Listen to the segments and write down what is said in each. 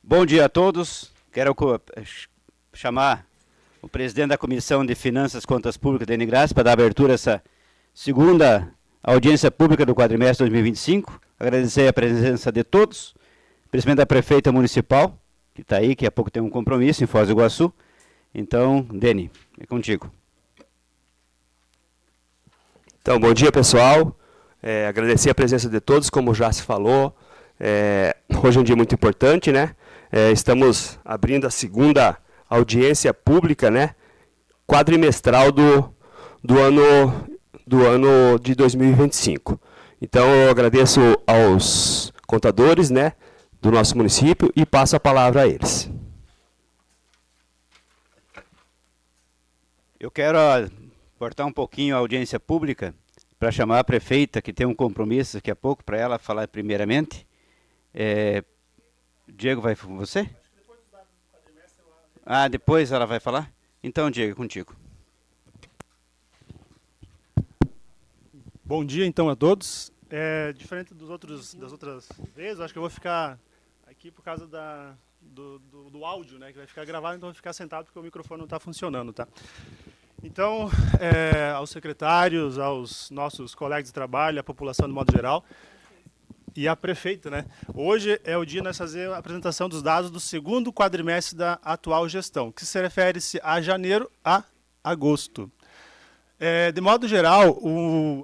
Bom dia a todos. Quero chamar o presidente da Comissão de Finanças e Contas Públicas da Enigrácia para dar abertura a essa segunda audiência pública do quadrimestre 2025. Agradecer a presença de todos, principalmente da prefeita municipal, que está aí, que há pouco tem um compromisso em Foz do Iguaçu. Então, Deni, é contigo. Então, bom dia, pessoal. Agradecer a presença de todos, como já se falou. Hoje é um dia muito importante, né? Estamos abrindo a segunda audiência pública, né? Quadrimestral do ano de 2025. Então, eu agradeço aos contadores, né, do nosso município e passo a palavra a eles. Eu quero cortar um pouquinho a audiência pública para chamar a prefeita, que tem um compromisso daqui a pouco, para ela falar primeiramente. Diego, vai com você? Depois ela vai falar? Então, Diego, contigo. Bom dia, então, a todos. Diferente das outras vezes, acho que eu vou ficar aqui por causa do áudio, né, que vai ficar gravado, então eu vou ficar sentado porque o microfone não está funcionando, tá? Então, aos secretários, aos nossos colegas de trabalho, à população de modo geral, e à prefeita, né? Hoje é o dia de nós fazer a apresentação dos dados do segundo quadrimestre da atual gestão, que se refere-se a janeiro a agosto. De modo geral,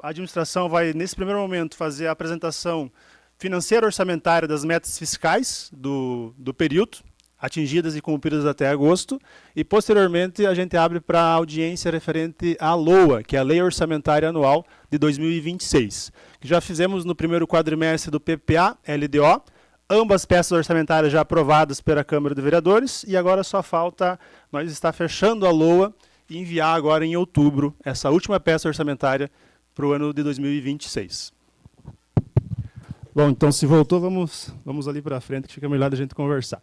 a administração vai, nesse primeiro momento, fazer a apresentação financeira orçamentária das metas fiscais do período, atingidas e cumpridas até agosto, e posteriormente a gente abre para a audiência referente à LOA, que é a Lei Orçamentária Anual de 2026, que já fizemos no primeiro quadrimestre do PPA-LDO, ambas peças orçamentárias já aprovadas pela Câmara de Vereadores, e agora só falta nós estar fechando a LOA e enviar agora em outubro essa última peça orçamentária para o ano de 2026. Bom, então se voltou, vamos ali para frente, que fica melhor da gente conversar.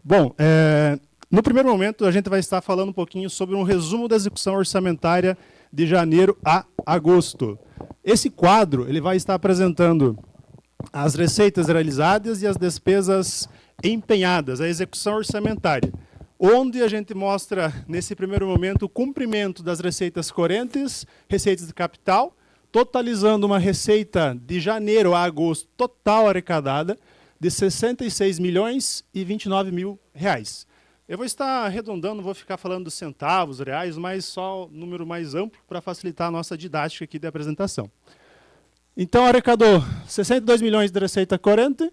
Bom, no primeiro momento a gente vai estar falando um pouquinho sobre um resumo da execução orçamentária de janeiro a agosto. Esse quadro ele vai estar apresentando as receitas realizadas e as despesas empenhadas, a execução orçamentária, onde a gente mostra, nesse primeiro momento, o cumprimento das receitas correntes, receitas de capital, totalizando uma receita de janeiro a agosto total arrecadada de R$ 66.029.000. Eu vou estar arredondando, não vou ficar falando dos centavos, reais, mas só um número mais amplo para facilitar a nossa didática aqui de apresentação. Então, arrecadou 62 milhões de receita corrente,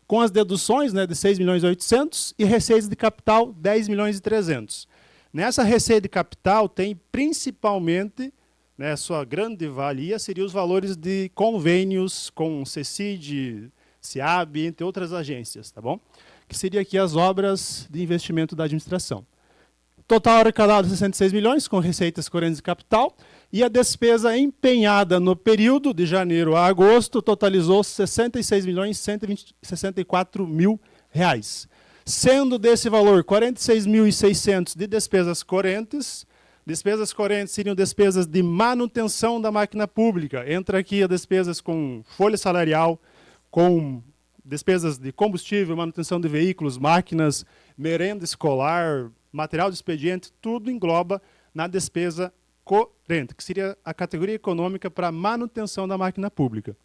com as deduções, né, de 6.800.000 e receitas de capital 10.300.000. Nessa receita de capital tem principalmente, né, sua grande valia seria os valores de convênios com CECID, SEAB, entre outras agências, tá bom? Que seria aqui as obras de investimento da administração. Total arrecadado 66 milhões com receitas correntes de capital e a despesa empenhada no período de janeiro a agosto totalizou 66.164.000 reais. Sendo desse valor 46.600 de despesas correntes. Despesas correntes seriam despesas de manutenção da máquina pública. Entra aqui as despesas com folha salarial, com despesas de combustível, manutenção de veículos, máquinas, merenda escolar, material de expediente, tudo engloba na despesa corrente, que seria a categoria econômica para manutenção da máquina pública.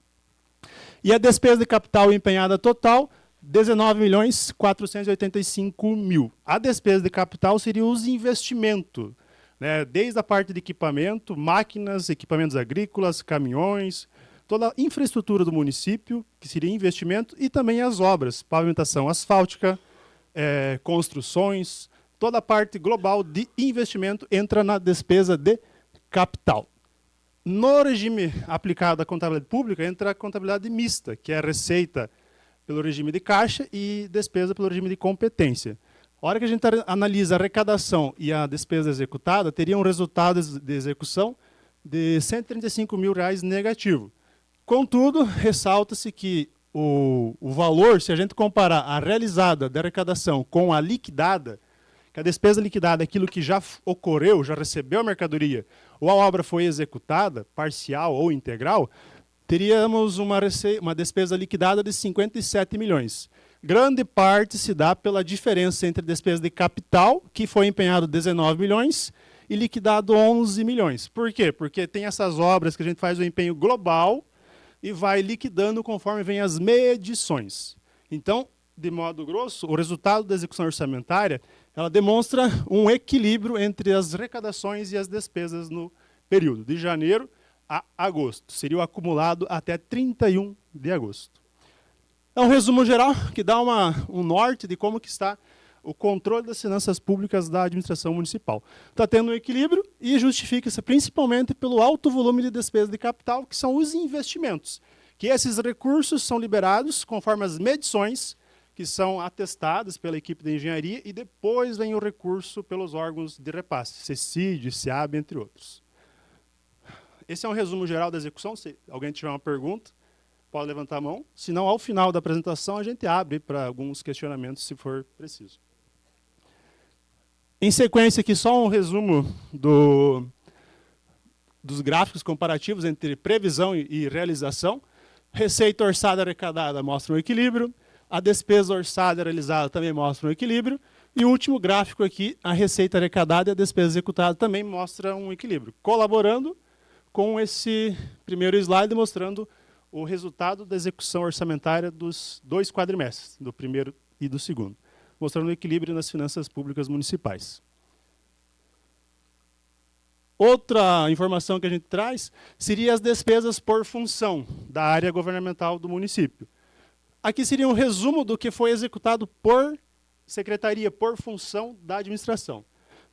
E a despesa de capital empenhada total, 19.485.000. A despesa de capital seria os investimentos, né, desde a parte de equipamento, máquinas, equipamentos agrícolas, caminhões, toda a infraestrutura do município, que seria investimento, e também as obras, pavimentação asfáltica, construções, toda a parte global de investimento entra na despesa de capital. No regime aplicado à contabilidade pública, entra a contabilidade mista, que é a receita pelo regime de caixa e despesa pelo regime de competência. A hora que a gente analisa a arrecadação e a despesa executada, teria um resultado de execução de R$ 135.000 negativo. Contudo, ressalta-se que o valor, se a gente comparar a realizada da arrecadação com a liquidada, que a despesa liquidada é aquilo que já ocorreu, já recebeu a mercadoria, ou a obra foi executada, parcial ou integral, teríamos uma despesa liquidada de 57 milhões. Grande parte se dá pela diferença entre despesa de capital, que foi empenhado 19 milhões, e liquidado 11 milhões. Por quê? Porque tem essas obras que a gente faz o empenho global e vai liquidando conforme vem as medições. Então, de modo grosso, o resultado da execução orçamentária, ela demonstra um equilíbrio entre as arrecadações e as despesas no período de janeiro a agosto. Seria o acumulado até 31 de agosto. É um resumo geral que dá um norte de como que está o controle das finanças públicas da administração municipal. Está tendo um equilíbrio e justifica-se principalmente pelo alto volume de despesa de capital, que são os investimentos, que esses recursos são liberados conforme as medições que são atestadas pela equipe de engenharia e depois vem o recurso pelos órgãos de repasse, CECID, SEAB, entre outros. Esse é um resumo geral da execução. Se alguém tiver uma pergunta, pode levantar a mão. Se não, ao final da apresentação, a gente abre para alguns questionamentos, se for preciso. Em sequência, aqui só um resumo dos gráficos comparativos entre previsão e realização. Receita orçada arrecadada mostra um equilíbrio. A despesa orçada realizada também mostra um equilíbrio. E o último gráfico aqui, a receita arrecadada e a despesa executada também mostra um equilíbrio, colaborando com esse primeiro slide mostrando o resultado da execução orçamentária dos 2 quadrimestres, do primeiro e do segundo, mostrando o equilíbrio nas finanças públicas municipais. Outra informação que a gente traz seria as despesas por função da área governamental do município. Aqui seria um resumo do que foi executado por secretaria, por função da administração,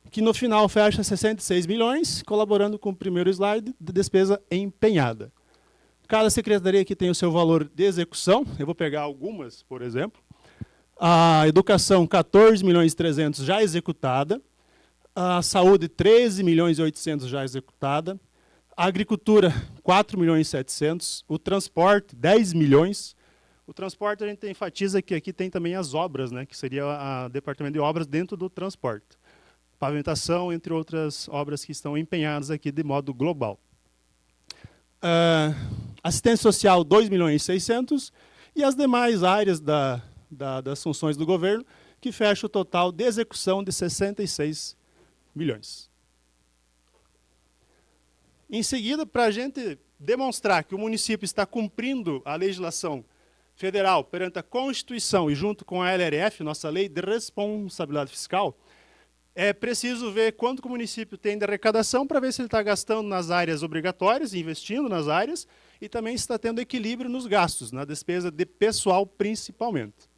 que no final fecha 66 milhões, colaborando com o primeiro slide de despesa empenhada. Cada secretaria aqui tem o seu valor de execução. Eu vou pegar algumas, por exemplo. A educação, 14 milhões e 300 já executada. A saúde, 13 milhões e 800 já executada. A agricultura, 4 milhões e 700. O transporte, 10 milhões. O transporte a gente enfatiza que aqui tem também as obras, né, que seria o departamento de obras dentro do transporte. Pavimentação, entre outras obras que estão empenhadas aqui de modo global. Assistência social, 2 milhões e 600, e as demais áreas das funções do governo, que fecha o total de execução de 66 milhões. Em seguida, para a gente demonstrar que o município está cumprindo a legislação federal perante a Constituição e junto com a LRF, nossa Lei de Responsabilidade Fiscal, é preciso ver quanto que o município tem de arrecadação para ver se ele está gastando nas áreas obrigatórias, investindo nas áreas, e também se está tendo equilíbrio nos gastos, na despesa de pessoal principalmente.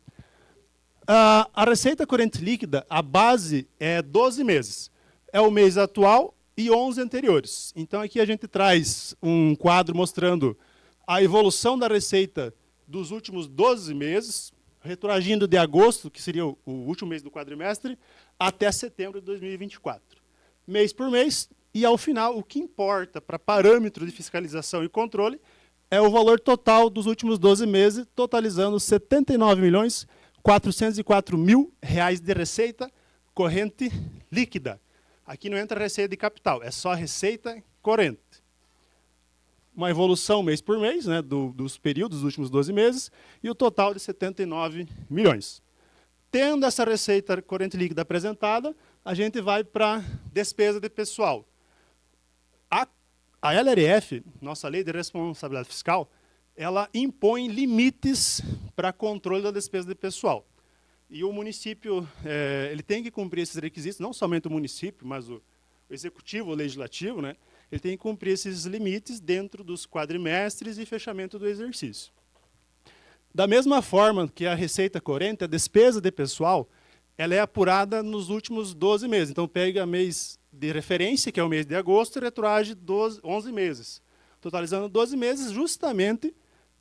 A receita corrente líquida, a base é 12 meses. É o mês atual e 11 anteriores. Então aqui a gente traz um quadro mostrando a evolução da receita dos últimos 12 meses, retroagindo de agosto, que seria o último mês do quadrimestre, até setembro de 2024. Mês por mês, e ao final, o que importa para parâmetro de fiscalização e controle é o valor total dos últimos 12 meses, totalizando 79 milhões 404 mil reais de receita corrente líquida. Aqui não entra receita de capital, é só receita corrente. Uma evolução mês por mês, né, dos períodos dos últimos 12 meses, e o total de 79 milhões. Tendo essa receita corrente líquida apresentada, a gente vai para despesa de pessoal. A LRF, nossa Lei de Responsabilidade Fiscal, ela impõe limites para controle da despesa de pessoal. E o município ele tem que cumprir esses requisitos, não somente o município, mas o executivo, o legislativo, né? Ele tem que cumprir esses limites dentro dos quadrimestres e fechamento do exercício. Da mesma forma que a receita corrente, a despesa de pessoal, ela é apurada nos últimos 12 meses. Então, pega mês de referência, que é o mês de agosto, e retroage 11 meses. Totalizando 12 meses justamente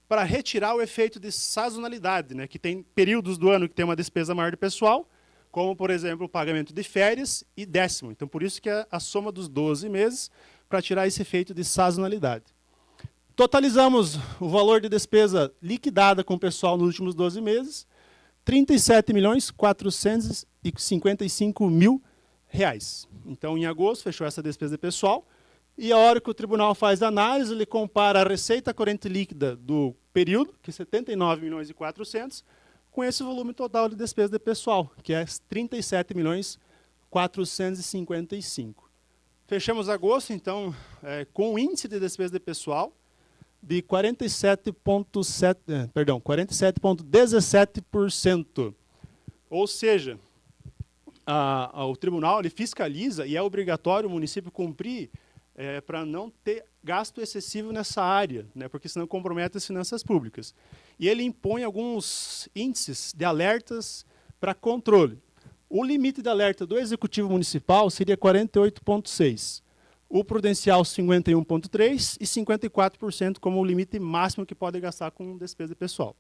para retirar o efeito de sazonalidade, né? Que tem períodos do ano que tem uma despesa maior de pessoal, como, por exemplo, o pagamento de férias e décimo. Então, por isso que é a soma dos 12 meses para tirar esse efeito de sazonalidade. Totalizamos o valor de despesa liquidada com o pessoal nos últimos 12 meses, 37 milhões 455 mil reais. Então, em agosto, fechou essa despesa de pessoal, E a hora que o tribunal faz a análise, ele compara a receita corrente líquida do período, que é 79 milhões e 400, com esse volume total de despesa de pessoal, que é 37 milhões 455. Fechamos agosto, então, com o índice de despesa de pessoal de 47,17%. Ou seja, o tribunal ele fiscaliza e é obrigatório o município cumprir para não ter gasto excessivo nessa área, né, porque senão compromete as finanças públicas. E ele impõe alguns índices de alertas para controle. O limite de alerta do Executivo Municipal seria 48,6%, o prudencial 51,3% e 54% como o limite máximo que pode gastar com despesa pessoal.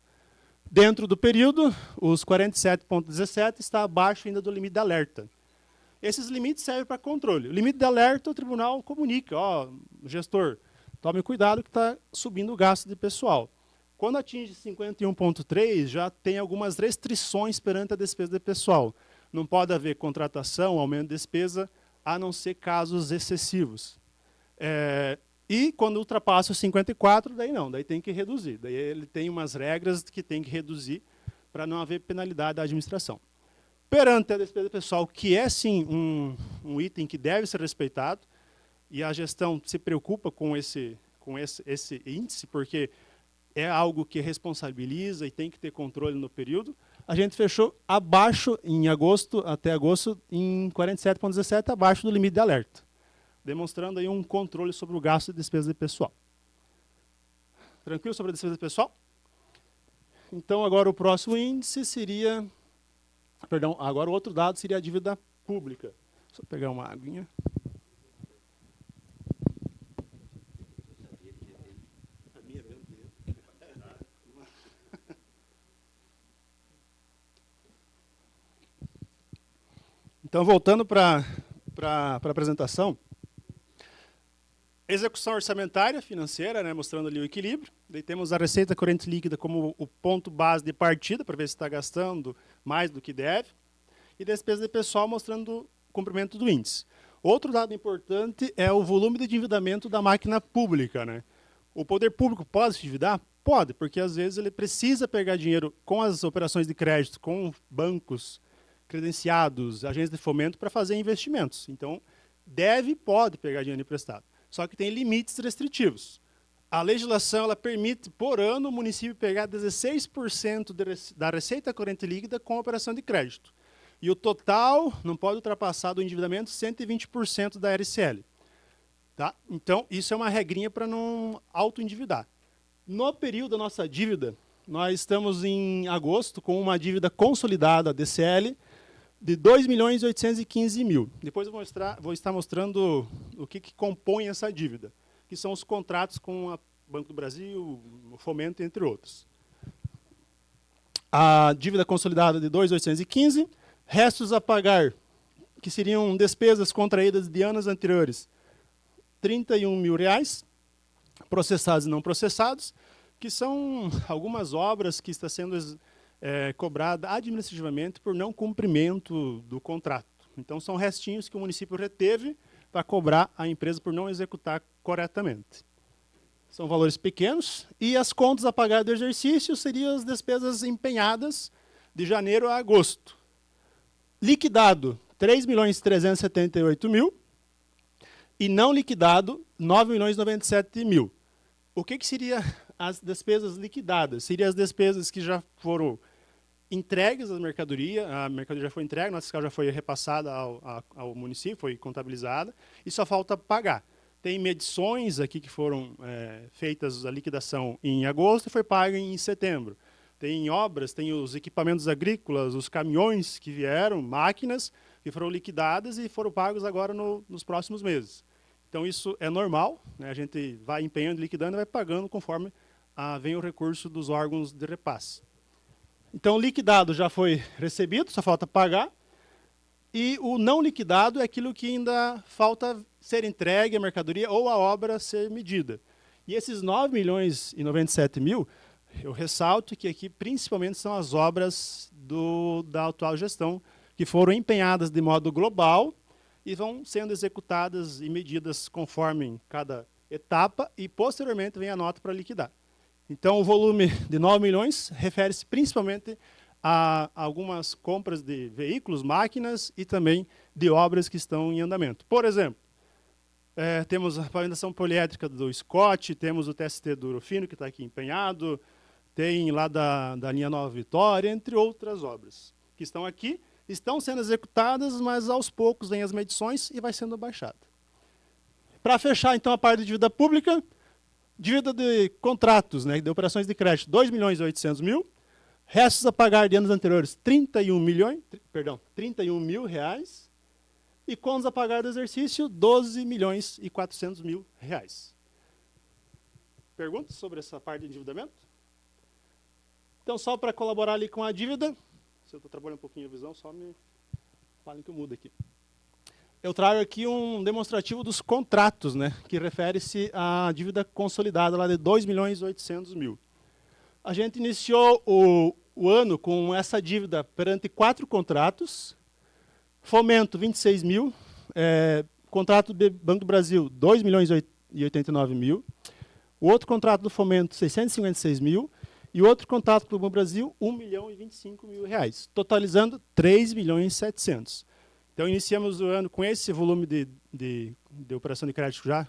Dentro do período, os 47,17% está abaixo ainda do limite de alerta. Esses limites servem para controle. O limite de alerta, o tribunal comunica, gestor, tome cuidado que está subindo o gasto de pessoal. Quando atinge 51,3%, já tem algumas restrições perante a despesa de pessoal. Não pode haver contratação, aumento de despesa, a não ser casos excessivos. E quando ultrapassa os 54%, daí não, daí tem que reduzir. Daí ele tem umas regras que tem que reduzir para não haver penalidade da administração. Perante a despesa pessoal, que é sim um item que deve ser respeitado, e a gestão se preocupa com esse índice, porque é algo que responsabiliza e tem que ter controle no período, a gente fechou abaixo, até agosto, em 47,17%, abaixo do limite de alerta, demonstrando aí um controle sobre o gasto de despesa de pessoal. Tranquilo sobre a despesa de pessoal? Então, agora o próximo índice seria... Perdão, agora o outro dado seria a dívida pública. Só pegar uma aguinha. Então, voltando para a apresentação, execução orçamentária financeira, né, mostrando ali o equilíbrio. Daí temos a receita corrente líquida como o ponto base de partida, para ver se está gastando mais do que deve. E despesa de pessoal mostrando o cumprimento do índice. Outro dado importante é o volume de endividamento da máquina pública, né? O poder público pode se endividar? Pode, porque às vezes ele precisa pegar dinheiro com as operações de crédito, com bancos credenciados, agências de fomento para fazer investimentos. Então, pode pegar dinheiro emprestado. Só que tem limites restritivos. A legislação ela permite, por ano, o município pegar 16% da receita corrente líquida com operação de crédito. E o total não pode ultrapassar do endividamento 120% da RCL. Tá? Então, isso é uma regrinha para não auto-endividar. No período da nossa dívida, nós estamos em agosto com uma dívida consolidada, DCL, de 2.815.000. Depois eu vou estar mostrando o que compõe essa dívida, que são os contratos com o Banco do Brasil, o Fomento, entre outros. A dívida consolidada de 2.815, restos a pagar, que seriam despesas contraídas de anos anteriores, R$31 mil, processados e não processados, que são algumas obras que estão sendo cobrada administrativamente por não cumprimento do contrato. Então, são restinhos que o município reteve para cobrar a empresa por não executar corretamente. São valores pequenos. E as contas a pagar do exercício seriam as despesas empenhadas de janeiro a agosto. Liquidado, R$3.378.000 e não liquidado, R$9.097.000. O que seria as despesas liquidadas? Seriam as despesas que já foram entregues à mercadoria, a mercadoria já foi entregue, a nossa fiscal já foi repassada ao município, foi contabilizada, e só falta pagar. Tem medições aqui que foram feitas a liquidação em agosto e foi paga em setembro. Tem obras, tem os equipamentos agrícolas, os caminhões que vieram, máquinas que foram liquidadas e foram pagos agora nos próximos meses. Então, isso é normal, né? A gente vai empenhando, liquidando e vai pagando conforme vem o recurso dos órgãos de repasse. Então, o liquidado já foi recebido, só falta pagar. E o não liquidado é aquilo que ainda falta ser entregue à mercadoria ou a obra ser medida. E esses R$9.097.000, eu ressalto que aqui principalmente são as obras da atual gestão, que foram empenhadas de modo global e vão sendo executadas e medidas conforme cada etapa, e posteriormente vem a nota para liquidar. Então, o volume de 9 milhões refere-se principalmente a algumas compras de veículos, máquinas e também de obras que estão em andamento. Por exemplo, temos a pavimentação poliédrica do Scott, temos o TST do Urufino, que está aqui empenhado, tem lá da linha Nova Vitória, entre outras obras que estão aqui, estão sendo executadas, mas aos poucos vêm as medições e vai sendo baixada. Para fechar, então, a parte de dívida pública, dívida de contratos, né, de operações de crédito, 2.800.000, restos a pagar de anos anteriores, 31 mil reais, e contas a pagar do exercício, 12.400.000 reais. Perguntas sobre essa parte de endividamento? Então, só para colaborar ali com a dívida, se eu estou trabalhando um pouquinho a visão, só me falem que eu mudo aqui. Eu trago aqui um demonstrativo dos contratos, né, que refere-se à dívida consolidada lá de 2.800.000. A gente iniciou o ano com essa dívida perante 4 contratos. Fomento, 26 mil. Contrato do Banco do Brasil, 2.089.000. O outro contrato do Fomento, 656 mil. E o outro contrato do Banco do Brasil, 1.025.000 reais, totalizando 3.700.000. Então, iniciamos o ano com esse volume de operação de crédito já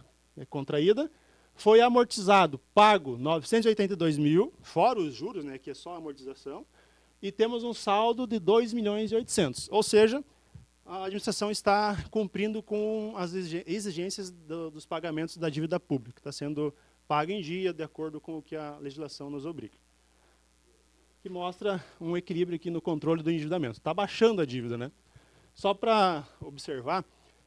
contraída. Foi amortizado, pago 982 mil, fora os juros, né, que é só a amortização. E temos um saldo de 2.800.000. Ou seja, a administração está cumprindo com as exigências dos pagamentos da dívida pública. Está sendo paga em dia, de acordo com o que a legislação nos obriga. Que mostra um equilíbrio aqui no controle do endividamento. Está baixando a dívida, né? Só para observar,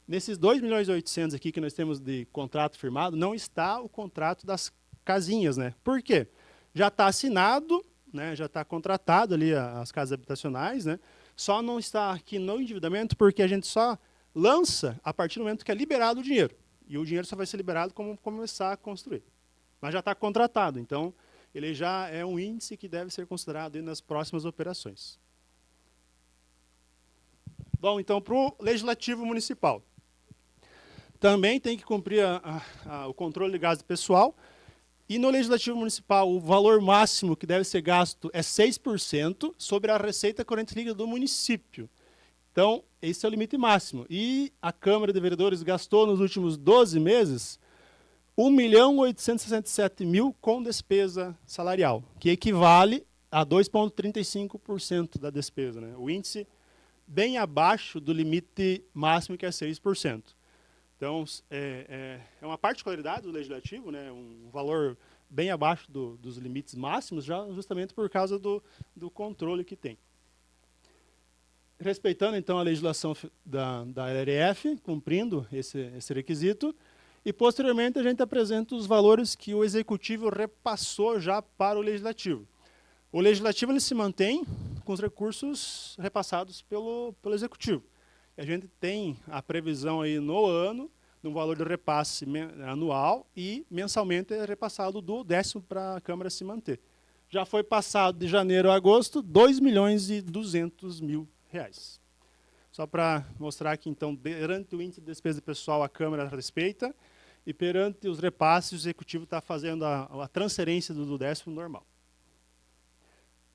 nesses 2.800.000 aqui que nós temos de contrato firmado, não está o contrato das casinhas, né? Por quê? Já está assinado, né? Já está contratado ali as casas habitacionais, né? Só não está aqui no endividamento porque a gente só lança a partir do momento que é liberado o dinheiro. E o dinheiro só vai ser liberado quando começar a construir. Mas já está contratado, então ele já é um índice que deve ser considerado nas próximas operações. Bom, então, para o Legislativo Municipal. Também tem que cumprir o controle de gasto pessoal. E no Legislativo Municipal, o valor máximo que deve ser gasto é 6% sobre a receita corrente líquida do município. Então, esse é o limite máximo. E a Câmara de Vereadores gastou nos últimos 12 meses 1.867.000 com despesa salarial, que equivale a 2,35% da despesa, né? O índice bem abaixo do limite máximo, que é 6%. Então, é uma particularidade do Legislativo, né? Um valor bem abaixo dos limites máximos, justamente por causa do controle que tem. Respeitando, então, a legislação da LRF, cumprindo esse requisito, e, posteriormente, a gente apresenta os valores que o Executivo repassou já para o Legislativo. O Legislativo ele se mantém com os recursos repassados pelo Executivo. A gente tem a previsão aí no ano, no valor do repasse anual, e mensalmente é repassado do 10º para a Câmara se manter. Já foi passado de janeiro a agosto, 2.200.000 reais. Só para mostrar que, então, perante o índice de despesa pessoal, a Câmara respeita, e perante os repasses, o Executivo está fazendo a transferência do 10º normal.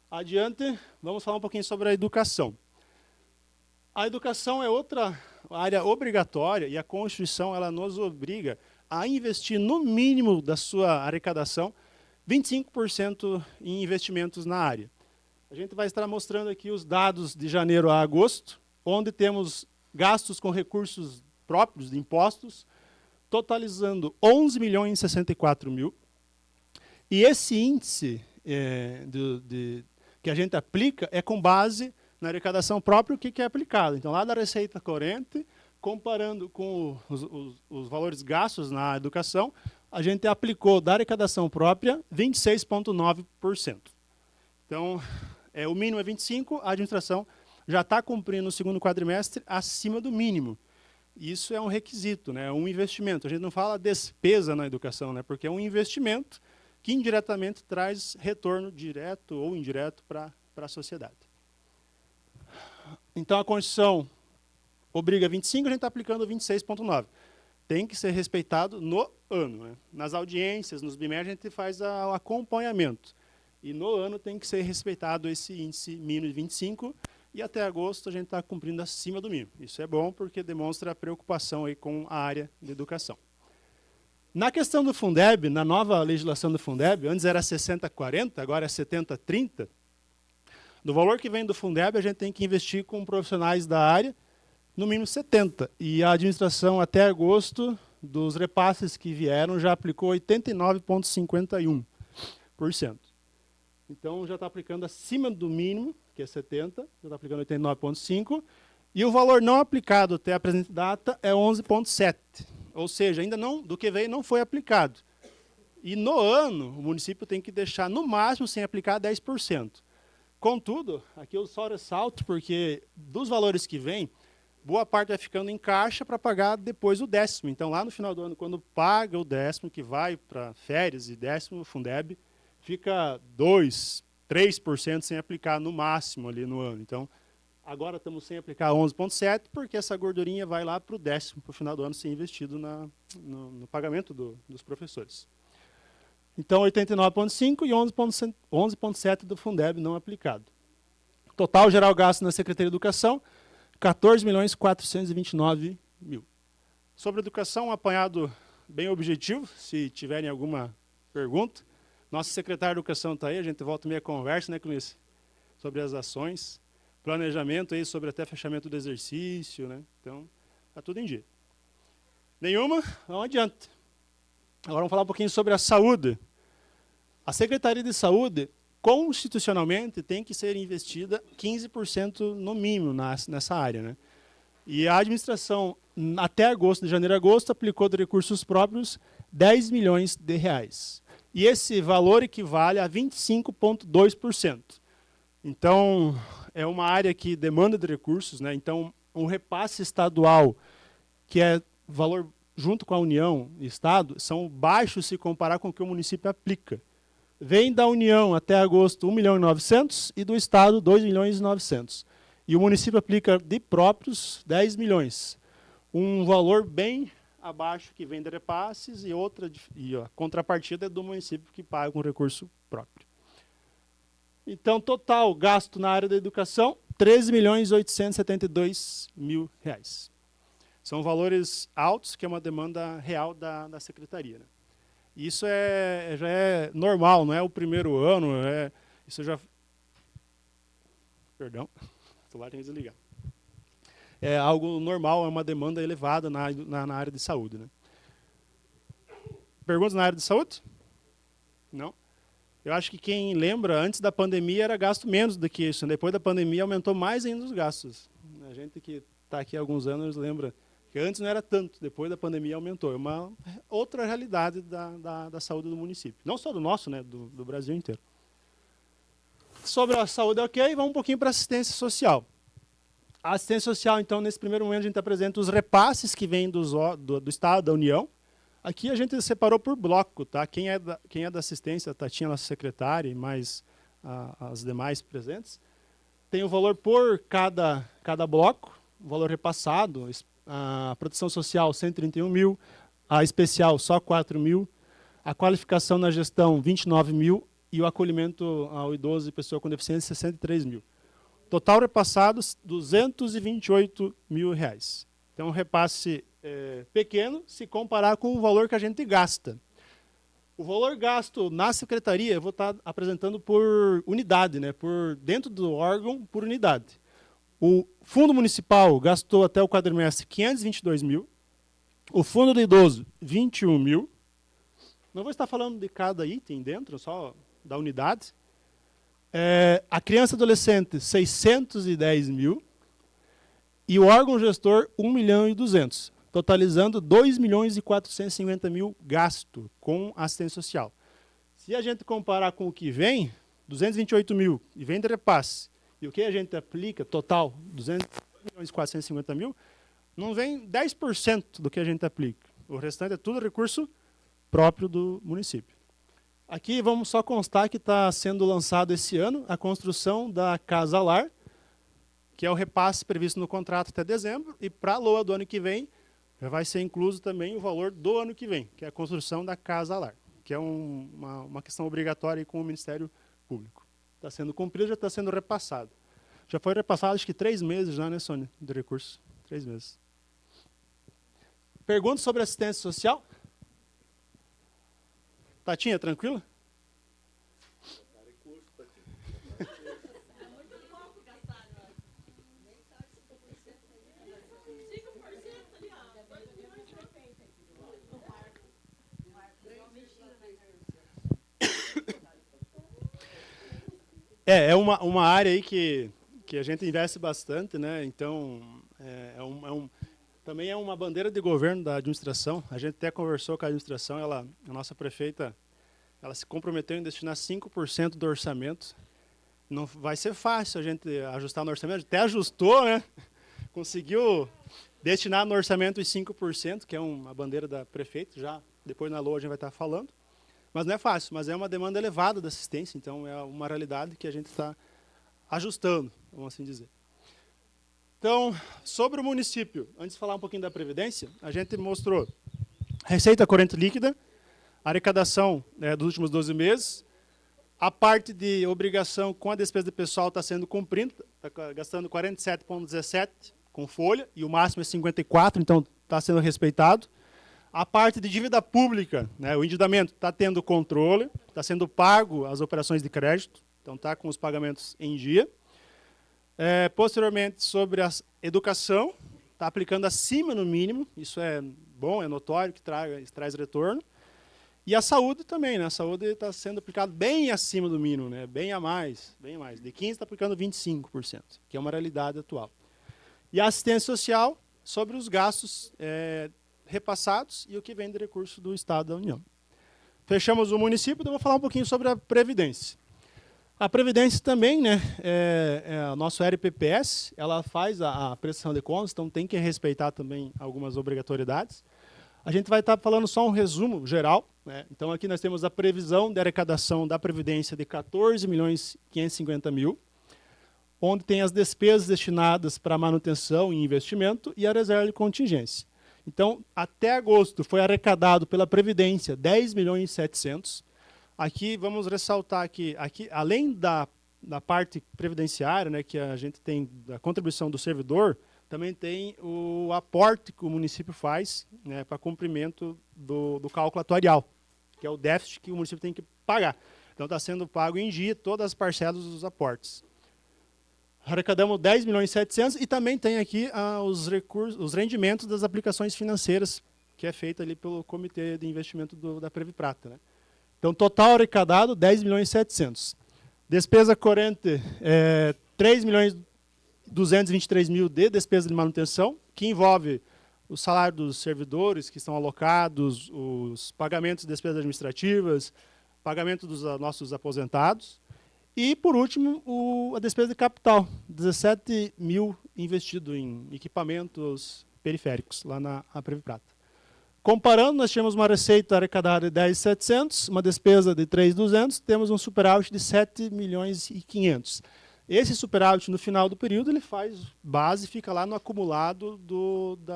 Adiante, vamos falar um pouquinho sobre a educação. A educação é outra área obrigatória e a Constituição ela nos obriga a investir no mínimo da sua arrecadação 25% em investimentos na área. A gente vai estar mostrando aqui os dados de janeiro a agosto, onde temos gastos com recursos próprios de impostos, totalizando 11.064.000. E esse índice que a gente aplica é com base na arrecadação própria, o que é aplicado. Então, lá da receita corrente, comparando com os valores gastos na educação, a gente aplicou da arrecadação própria 26,9%. Então, o mínimo é 25%, a administração já está cumprindo no segundo quadrimestre acima do mínimo. Isso é um requisito, né? Um investimento. A gente não fala despesa na educação, né? Porque é um investimento que indiretamente traz retorno direto ou indireto para a sociedade. Então, a Constituição obriga 25, a gente está aplicando 26,9. Tem que ser respeitado no ano, né? Nas audiências, nos bimestres, a gente faz o acompanhamento. E no ano tem que ser respeitado esse índice mínimo de 25, e até agosto a gente está cumprindo acima do mínimo. Isso é bom porque demonstra a preocupação aí com a área de educação. Na questão do Fundeb, na nova legislação do Fundeb, antes era 60-40, agora é 70-30, do valor que vem do Fundeb, a gente tem que investir com profissionais da área, no mínimo 70. E a administração, até agosto, dos repasses que vieram, já aplicou 89,51%. Então, já está aplicando acima do mínimo, que é 70, já está aplicando 89,5%, e o valor não aplicado até a presente data é 11,7%. Ou seja, ainda não, do que veio não foi aplicado. E no ano, o município tem que deixar, no máximo, sem aplicar 10%. Contudo, aqui eu só ressalto, porque dos valores que vêm, boa parte vai ficando em caixa para pagar depois o 10º. Então, lá no final do ano, quando paga o 10º, que vai para férias e 10º, Fundeb, fica 2%, 3% sem aplicar no máximo ali no ano. Então, agora estamos sem aplicar 11,7%, porque essa gordurinha vai lá para o 10º, para o final do ano, ser investido no pagamento dos professores. Então, 89,5% e 11,7% do Fundeb não aplicado. Total geral gasto na Secretaria de Educação, 14.429.000. Sobre educação, um apanhado bem objetivo, se tiverem alguma pergunta. Nosso secretário de Educação está aí, a gente volta meia conversa, né, Clícia? Sobre as ações, planejamento aí sobre até fechamento do exercício, né? Então, está tudo em dia. Nenhuma? Não adianta. Agora vamos falar um pouquinho sobre a saúde. A Secretaria de Saúde, constitucionalmente, tem que ser investida 15% no mínimo nessa área, né? E a administração, até agosto, de janeiro a agosto, aplicou de recursos próprios 10 milhões de reais. E esse valor equivale a 25,2%. Então, é uma área que demanda de recursos, né? Então, um repasse estadual, que é valor junto com a União e Estado, são baixos se comparar com o que o município aplica. Vem da União até agosto 1.900.000 e do Estado 2.900.000. E o município aplica de próprios 10 milhões. Um valor bem abaixo que vem de repasses e a contrapartida é do município que paga com recurso próprio. Então, total gasto na área da educação, R$ 13.872.000. São valores altos, que é uma demanda real da Secretaria, né? Isso já é normal, não é o primeiro ano, isso já... Perdão, o celular tem que desligar. É algo normal, é uma demanda elevada na área de saúde, né? Perguntas na área de saúde? Não? Eu acho que quem lembra, antes da pandemia era gasto menos do que isso. Depois da pandemia aumentou mais ainda os gastos. A gente que está aqui há alguns anos lembra que antes não era tanto, depois da pandemia aumentou. É uma outra realidade da saúde do município. Não só do nosso, né, do Brasil inteiro. Sobre a saúde, ok, vamos um pouquinho para a assistência social. A assistência social, então, nesse primeiro momento, a gente apresenta os repasses que vêm do Estado, da União. Aqui a gente separou por bloco, tá? Quem é da assistência, a Tatinha, nossa secretária, e mais as demais presentes. Tem o valor por cada bloco, o valor repassado. A proteção social, 131 mil, a especial, só 4 mil, a qualificação na gestão, 29 mil, e o acolhimento ao idoso e pessoa com deficiência, 63 mil. Total repassados, 228 mil reais. Então, um repasse pequeno, se comparar com o valor que a gente gasta. O valor gasto na secretaria, eu vou estar apresentando por unidade, né, dentro do órgão, por unidade. O fundo municipal gastou até o quadrimestre 522 mil. O fundo do idoso, 21 mil. Não vou estar falando de cada item dentro, só da unidade. A criança e adolescente, 610 mil. E o órgão gestor, 1.200.000. Totalizando 2.450.000 gasto com assistência social. Se a gente comparar com o que vem, 228 mil, e vem de repasse, e o que a gente aplica, total, 2.450.000, não vem 10% do que a gente aplica. O restante é tudo recurso próprio do município. Aqui vamos só constar que está sendo lançado esse ano a construção da Casa Lar, que é o repasse previsto no contrato até dezembro, e para a LOA do ano que vem, já vai ser incluso também o valor do ano que vem, que é a construção da casa-lar, que é uma questão obrigatória com o Ministério Público. Está sendo cumprido, já está sendo repassado. Já foi repassado, acho que 3 meses já, né, Sônia, de recurso. 3 meses. Pergunta sobre assistência social? Tatinha, tranquila? É uma área aí que a gente investe bastante, né? Então, também é uma bandeira de governo da administração. A gente até conversou com a administração, a nossa prefeita, ela se comprometeu em destinar 5% do orçamento. Não vai ser fácil a gente ajustar no orçamento, até ajustou, né? Conseguiu destinar no orçamento os 5%, que é uma bandeira da prefeita, já depois na LOA a gente vai estar falando. Mas não é fácil, mas é uma demanda elevada da assistência, então é uma realidade que a gente está ajustando, vamos assim dizer. Então, sobre o município, antes de falar um pouquinho da Previdência, a gente mostrou receita corrente líquida, arrecadação dos últimos 12 meses, a parte de obrigação com a despesa de pessoal está sendo cumprida, está gastando 47,17 com folha, e o máximo é 54, então está sendo respeitado. A parte de dívida pública, né, o endividamento está tendo controle, está sendo pago as operações de crédito, então está com os pagamentos em dia. Posteriormente, sobre a educação, está aplicando acima no mínimo, isso é bom, é notório, que traz retorno. E a saúde também, né? A saúde está sendo aplicado bem acima do mínimo, né? Bem a mais, bem mais. De 15% está aplicando 25%, que é uma realidade atual. E a assistência social sobre os gastos repassados e o que vem de recurso do Estado da União. Fechamos o município, então eu vou falar um pouquinho sobre a Previdência. A Previdência também, né, o nosso RPPS, ela faz a prestação de contas, então tem que respeitar também algumas obrigatoriedades. A gente vai estar falando só um resumo geral, né? Então aqui nós temos a previsão de arrecadação da Previdência de 14.550.000, onde tem as despesas destinadas para manutenção e investimento e a reserva de contingência. Então, até agosto foi arrecadado pela Previdência 10.700.000. Aqui vamos ressaltar que aqui, além da parte previdenciária, né, que a gente tem da contribuição do servidor, também tem o aporte que o município faz, né, para cumprimento do cálculo atuarial, que é o déficit que o município tem que pagar. Então está sendo pago em dia todas as parcelas dos aportes. Arrecadamos 10.700.000 e também tem aqui os rendimentos das aplicações financeiras, que é feita ali pelo Comitê de Investimento da Previprata, né? Então, total arrecadado, 10.700.000. Despesa corrente, 3.223.000 de despesa de manutenção, que envolve o salário dos servidores que estão alocados, os pagamentos de despesas administrativas, pagamento dos nossos aposentados. E, por último, a despesa de capital, 17.000 investido em equipamentos periféricos, lá na Previprata. Comparando, nós tínhamos uma receita arrecadada de 10.700, uma despesa de 3.200, temos um superávit de 7.500.000. Esse superávit, no final do período, ele faz base e fica lá no acumulado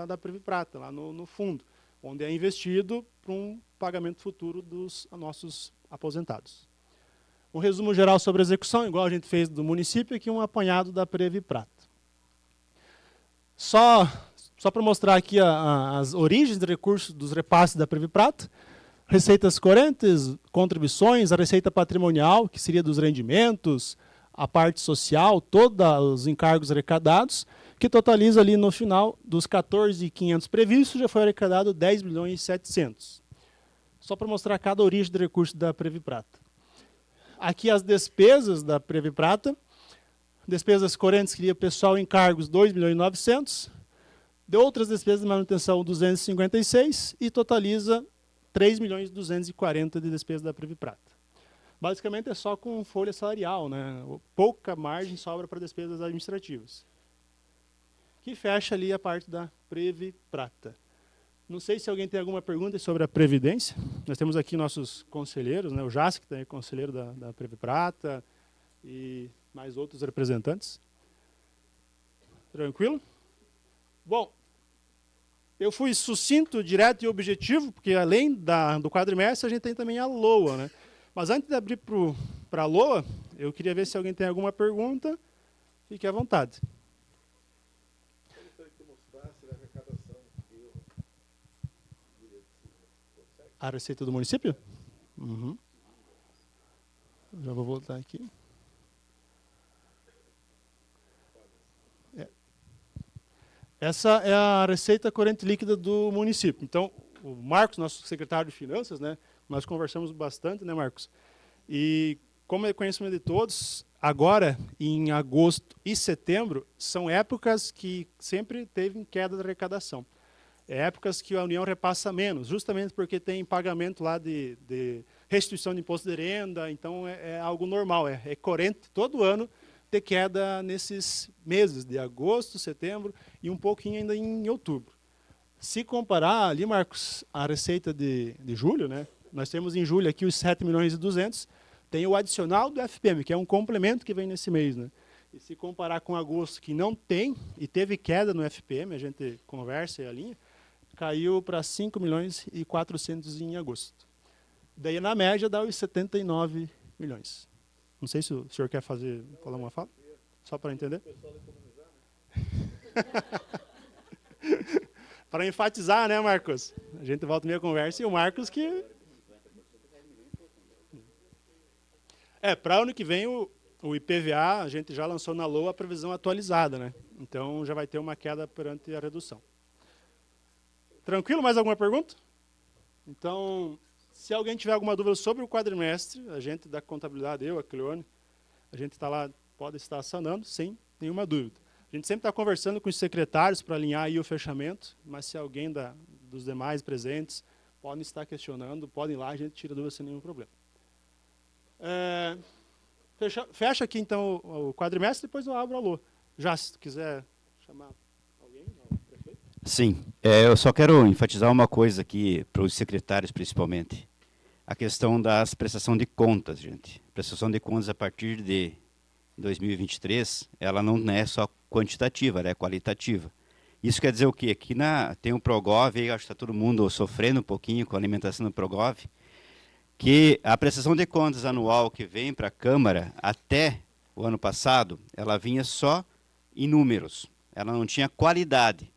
da Previprata, lá no fundo, onde é investido para um pagamento futuro dos nossos aposentados. Um resumo geral sobre a execução, igual a gente fez do município, aqui um apanhado da Previprata. Só para mostrar aqui as origens de recursos dos repasses da Previprata, receitas correntes, contribuições, a receita patrimonial, que seria dos rendimentos, a parte social, todos os encargos arrecadados, que totaliza ali no final dos 14.500 previstos, já foi arrecadado 10.700.000. Só para mostrar cada origem de recurso da Previprata. Aqui as despesas da Previprata, despesas correntes, que seria pessoal encargos, 2.900.000, de outras despesas de manutenção, 256, e totaliza 3.240.000 de despesas da Previprata. Basicamente é só com folha salarial, né? Pouca margem sobra para despesas administrativas. Que fecha ali a parte da Previprata. Não sei se alguém tem alguma pergunta sobre a Previdência. Nós temos aqui nossos conselheiros, né? O Jassi, que é conselheiro da Previprata, e mais outros representantes. Tranquilo? Bom, eu fui sucinto, direto e objetivo, porque além do quadrimestre, a gente tem também a LOA, né? Mas antes de abrir para a LOA, eu queria ver se alguém tem alguma pergunta. Fique à vontade. A receita do município? Uhum. Já vou voltar aqui. Essa é a receita corrente líquida do município. Então, o Marcos, nosso secretário de Finanças, né, nós conversamos bastante, né, Marcos? E, como é conhecimento de todos, agora, em agosto e setembro, são épocas que sempre teve queda da arrecadação. É épocas que a União repassa menos, justamente porque tem pagamento lá de restituição de imposto de renda, então é algo normal, é corrente todo ano ter queda nesses meses de agosto, setembro e um pouquinho ainda em outubro. Se comparar ali, Marcos, a receita de julho, né? Nós temos em julho aqui os 7 milhões e 200, tem o adicional do FPM, que é um complemento que vem nesse mês, né? E se comparar com agosto, que não tem e teve queda no FPM, a gente conversa e alinha, caiu para 5 milhões e 400 em agosto. Daí, na média, dá os 79 milhões. Não sei se o senhor quer falar uma fala, só para entender. Para enfatizar, né, Marcos? A gente volta meio a conversa e o Marcos que... para ano que vem o IPVA, a gente já lançou na LOA a previsão atualizada, né? Então já vai ter uma queda perante a redução. Tranquilo? Mais alguma pergunta? Então, se alguém tiver alguma dúvida sobre o quadrimestre, a gente da contabilidade, eu, a Cleone, a gente está lá, pode estar sanando, sem nenhuma dúvida. A gente sempre está conversando com os secretários para alinhar aí o fechamento, mas se alguém dos demais presentes podem estar questionando, podem ir lá, a gente tira dúvida sem nenhum problema. Fecha aqui, então, o quadrimestre, depois eu abro a LOA. Já, se tu quiser chamar alguém, o prefeito. Sim, eu só quero enfatizar uma coisa aqui para os secretários, principalmente. A questão das prestação de contas, gente. Prestação de contas a partir de 2023, ela não é só quantitativa, ela é qualitativa. Isso quer dizer o quê? Aqui tem o Progov, aí acho que está todo mundo sofrendo um pouquinho com a alimentação do Progov, que a prestação de contas anual que vem para a Câmara, até o ano passado, ela vinha só em números, ela não tinha qualidade.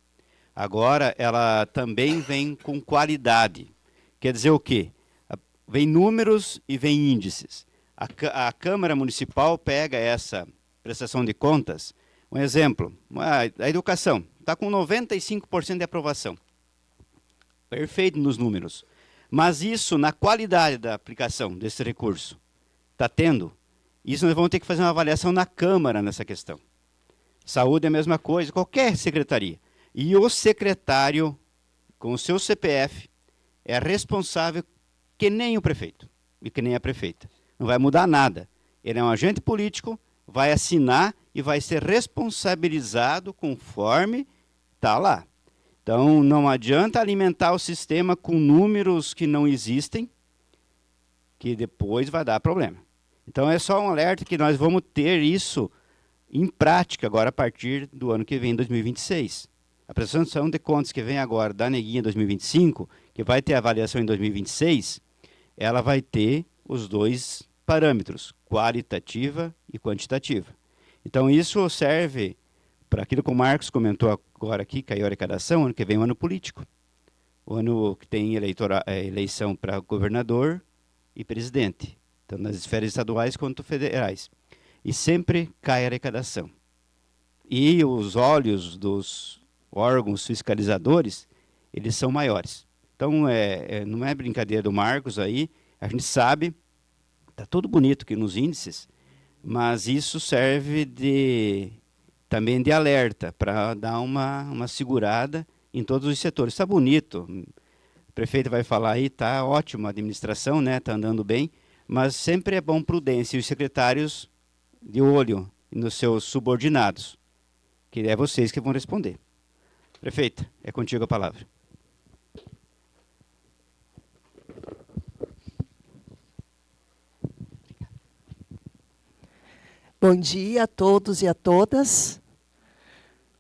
Agora, ela também vem com qualidade. Quer dizer o quê? Vem números e vem índices. A Câmara Municipal pega essa prestação de contas, um exemplo, a educação, está com 95% de aprovação. Perfeito nos números. Mas isso, na qualidade da aplicação desse recurso, está tendo? Isso nós vamos ter que fazer uma avaliação na Câmara nessa questão. Saúde é a mesma coisa, qualquer secretaria. E o secretário, com o seu CPF, é responsável que nem o prefeito e que nem a prefeita. Não vai mudar nada. Ele é um agente político, vai assinar e vai ser responsabilizado conforme está lá. Então, não adianta alimentar o sistema com números que não existem, que depois vai dar problema. Então, é só um alerta que nós vamos ter isso em prática agora a partir do ano que vem, 2026. A prestação de contas que vem agora da Neguinha 2025, que vai ter avaliação em 2026, ela vai ter os dois parâmetros, qualitativa e quantitativa. Então, isso serve para aquilo que o Marcos comentou agora aqui, caiu a arrecadação, ano que vem é um ano político. O ano que tem eleição para governador e presidente, tanto nas esferas estaduais quanto federais. E sempre cai a arrecadação. E os olhos dos órgãos fiscalizadores, eles são maiores. Então, não é brincadeira do Marcos aí, a gente sabe, está tudo bonito aqui nos índices, mas isso serve também de alerta, para dar uma segurada em todos os setores. Está bonito, o prefeito vai falar aí, está ótimo a administração, né, está andando bem, mas sempre é bom prudência, e os secretários de olho nos seus subordinados, que é vocês que vão responder. Prefeita, é contigo a palavra. Bom dia a todos e a todas.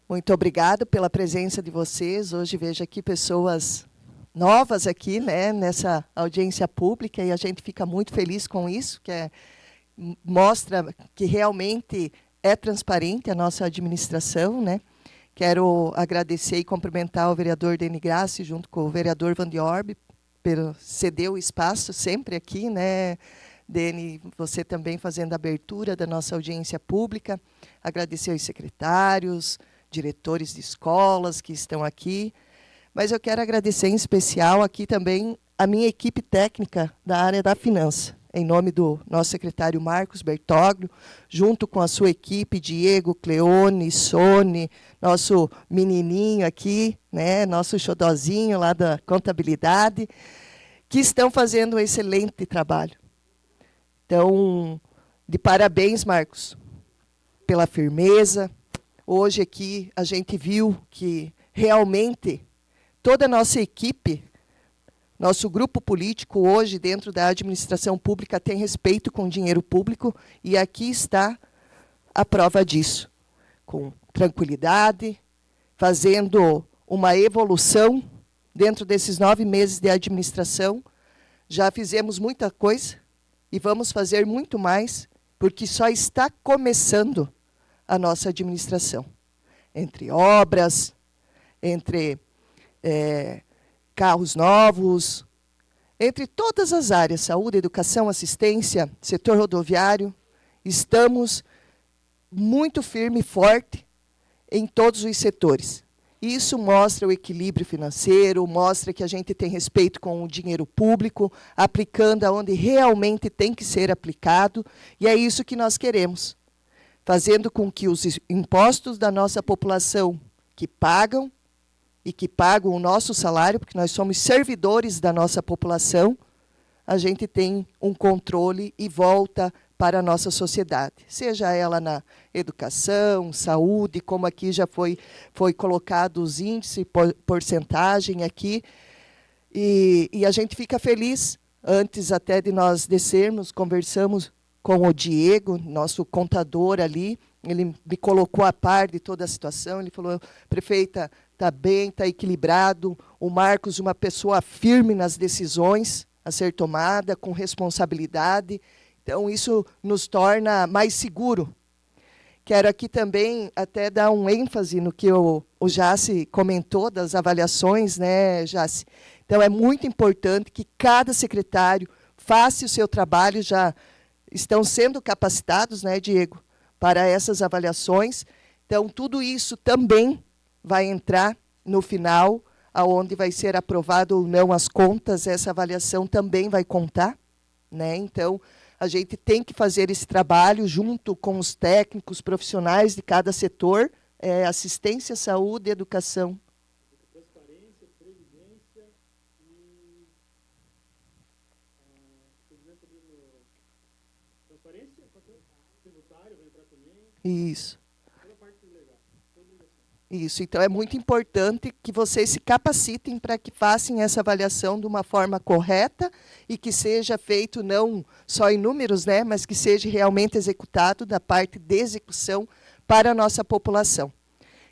Muito obrigado pela presença de vocês. Hoje vejo aqui pessoas novas aqui, né, nessa audiência pública, e a gente fica muito feliz com isso, que mostra que realmente é transparente a nossa administração, né? Quero agradecer e cumprimentar o vereador Deni Grassi, junto com o vereador Van de Orbe, por ceder o espaço sempre aqui, né? Deni, você também fazendo a abertura da nossa audiência pública. Agradecer aos secretários, diretores de escolas que estão aqui. Mas eu quero agradecer em especial aqui também a minha equipe técnica da área da finança, em nome do nosso secretário Marcos Bertoglio, junto com a sua equipe, Diego, Cleone, Sone, nosso menininho aqui, né, nosso xodozinho lá da contabilidade, que estão fazendo um excelente trabalho. Então, de parabéns, Marcos, pela firmeza. Hoje aqui a gente viu que realmente toda a nossa equipe, nosso grupo político hoje dentro da administração pública tem respeito com o dinheiro público, e aqui está a prova disso, com tranquilidade, fazendo uma evolução dentro desses 9 meses de administração. Já fizemos muita coisa e vamos fazer muito mais, porque só está começando a nossa administração. Entre obras, entre carros novos, entre todas as áreas, saúde, educação, assistência, setor rodoviário, estamos muito firme e forte em todos os setores. Isso mostra o equilíbrio financeiro, mostra que a gente tem respeito com o dinheiro público, aplicando aonde realmente tem que ser aplicado, e é isso que nós queremos, fazendo com que os impostos da nossa população que pagam, e que pagam o nosso salário, porque nós somos servidores da nossa população, a gente tem um controle e volta para a nossa sociedade. Seja ela na educação, saúde, como aqui já foi colocado os índices, porcentagem aqui, e a gente fica feliz. Antes até de nós descermos, conversamos com o Diego, nosso contador ali, ele me colocou a par de toda a situação, ele falou, prefeita, está bem, está equilibrado, o Marcos, uma pessoa firme nas decisões a ser tomada, com responsabilidade, então isso nos torna mais seguro. Quero aqui também até dar um ênfase no que o Jace comentou das avaliações, né, Jace? Então é muito importante que cada secretário faça o seu trabalho, já estão sendo capacitados, né, Diego, para essas avaliações. Então tudo isso também vai entrar no final, aonde vai ser aprovado ou não as contas, essa avaliação também vai contar, né? Então, a gente tem que fazer esse trabalho junto com os técnicos profissionais de cada setor, assistência, saúde e educação. Transparência, previdência e... transparência, tributário vai entrar também. Isso. Isso, então é muito importante que vocês se capacitem para que façam essa avaliação de uma forma correta e que seja feito não só em números, né, mas que seja realmente executado da parte de execução para a nossa população.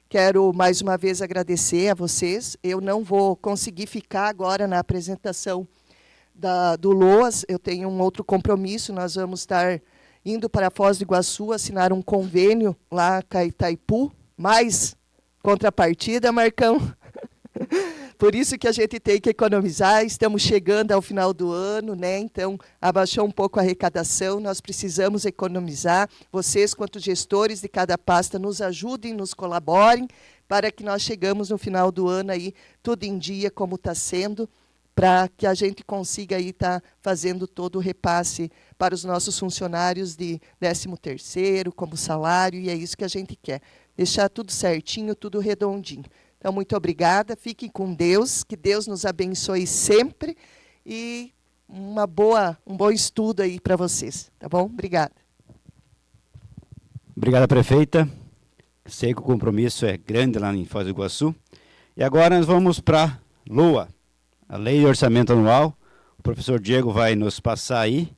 Quero mais uma vez agradecer a vocês. Eu não vou conseguir ficar agora na apresentação do LOAS, eu tenho um outro compromisso, nós vamos estar indo para Foz do Iguaçu, assinar um convênio lá com a Itaipu, mais contrapartida, Marcão. Por isso que a gente tem que economizar, estamos chegando ao final do ano, né? Então, abaixou um pouco a arrecadação, nós precisamos economizar. Vocês, quanto gestores de cada pasta, nos ajudem, nos colaborem, para que nós chegamos no final do ano aí, tudo em dia, como está sendo, para que a gente consiga aí estar fazendo todo o repasse para os nossos funcionários de 13º, como salário, e é isso que a gente quer. Deixar tudo certinho, tudo redondinho. Então, muito obrigada, fiquem com Deus, que Deus nos abençoe sempre e um bom estudo aí para vocês, tá bom? Obrigada. Obrigada, prefeita. Sei que o compromisso é grande lá em Foz do Iguaçu. E agora nós vamos para a LOA, a Lei de Orçamento Anual. O professor Diego vai nos passar aí.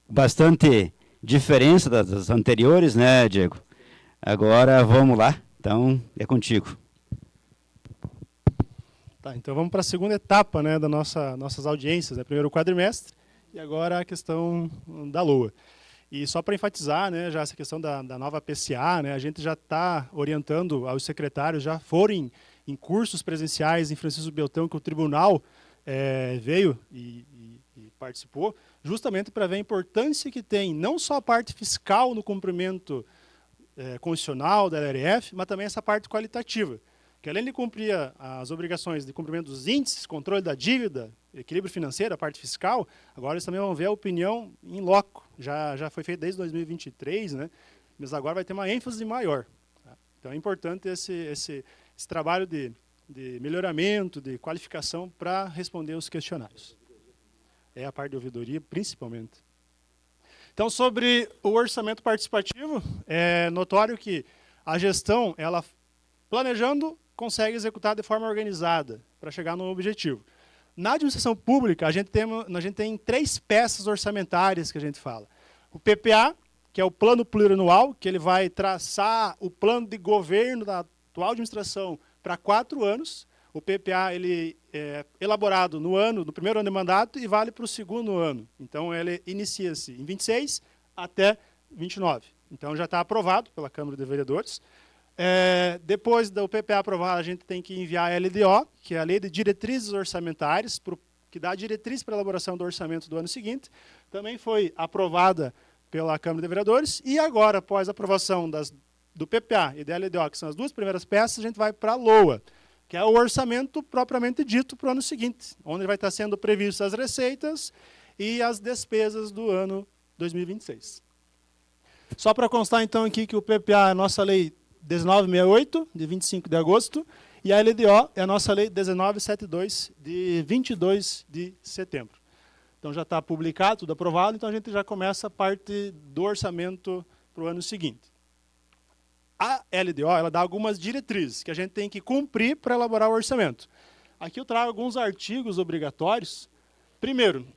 Bastante diferença das anteriores, né, Diego? Agora vamos lá, Então, é contigo. Tá, então vamos para a segunda etapa, né, das nossas audiências, né? Primeiro o quadrimestre e agora a questão da LOA. E só para enfatizar, né, já essa questão da nova PCA, né, a gente já está orientando aos secretários, já forem em cursos presenciais em Francisco Beltrão, que o tribunal veio e participou, justamente para ver a importância que tem, não só a parte fiscal no cumprimento constitucional da LRF, mas também essa parte qualitativa, que além de cumprir as obrigações de cumprimento dos índices, controle da dívida, equilíbrio financeiro, a parte fiscal, agora eles também vão ver a opinião em loco. Já foi feito desde 2023, né? Mas agora vai ter uma ênfase maior. Tá? Então é importante esse trabalho de melhoramento, de qualificação para responder os questionários. É a parte de ouvidoria, principalmente. Então, sobre o orçamento participativo, é notório que a gestão, ela planejando, consegue executar de forma organizada para chegar no objetivo. Na administração pública, a gente tem 3 peças orçamentárias que a gente fala. O PPA, que é o plano plurianual, que ele vai traçar o plano de governo da atual administração para 4 anos. O PPA ele é elaborado no primeiro ano de mandato e vale para o segundo ano. Então, ele inicia-se em 26 até 29. Então, já está aprovado pela Câmara de Vereadores. Depois do PPA aprovado, a gente tem que enviar a LDO, que é a Lei de Diretrizes Orçamentárias, que dá diretriz para a elaboração do orçamento do ano seguinte. Também foi aprovada pela Câmara de Vereadores. E agora, após a aprovação do PPA e da LDO, que são as 2 primeiras peças, a gente vai para a LOA, que é o orçamento propriamente dito para o ano seguinte, onde vai estar sendo previstas as receitas e as despesas do ano 2026. Só para constar, então, aqui que o PPA é a nossa lei 1968, de 25 de agosto, e a LDO é a nossa lei 1972, de 22 de setembro. Então, já está publicado, tudo aprovado, então a gente já começa a parte do orçamento para o ano seguinte. A LDO, ela dá algumas diretrizes que a gente tem que cumprir para elaborar o orçamento. Aqui eu trago alguns artigos obrigatórios. Primeiro,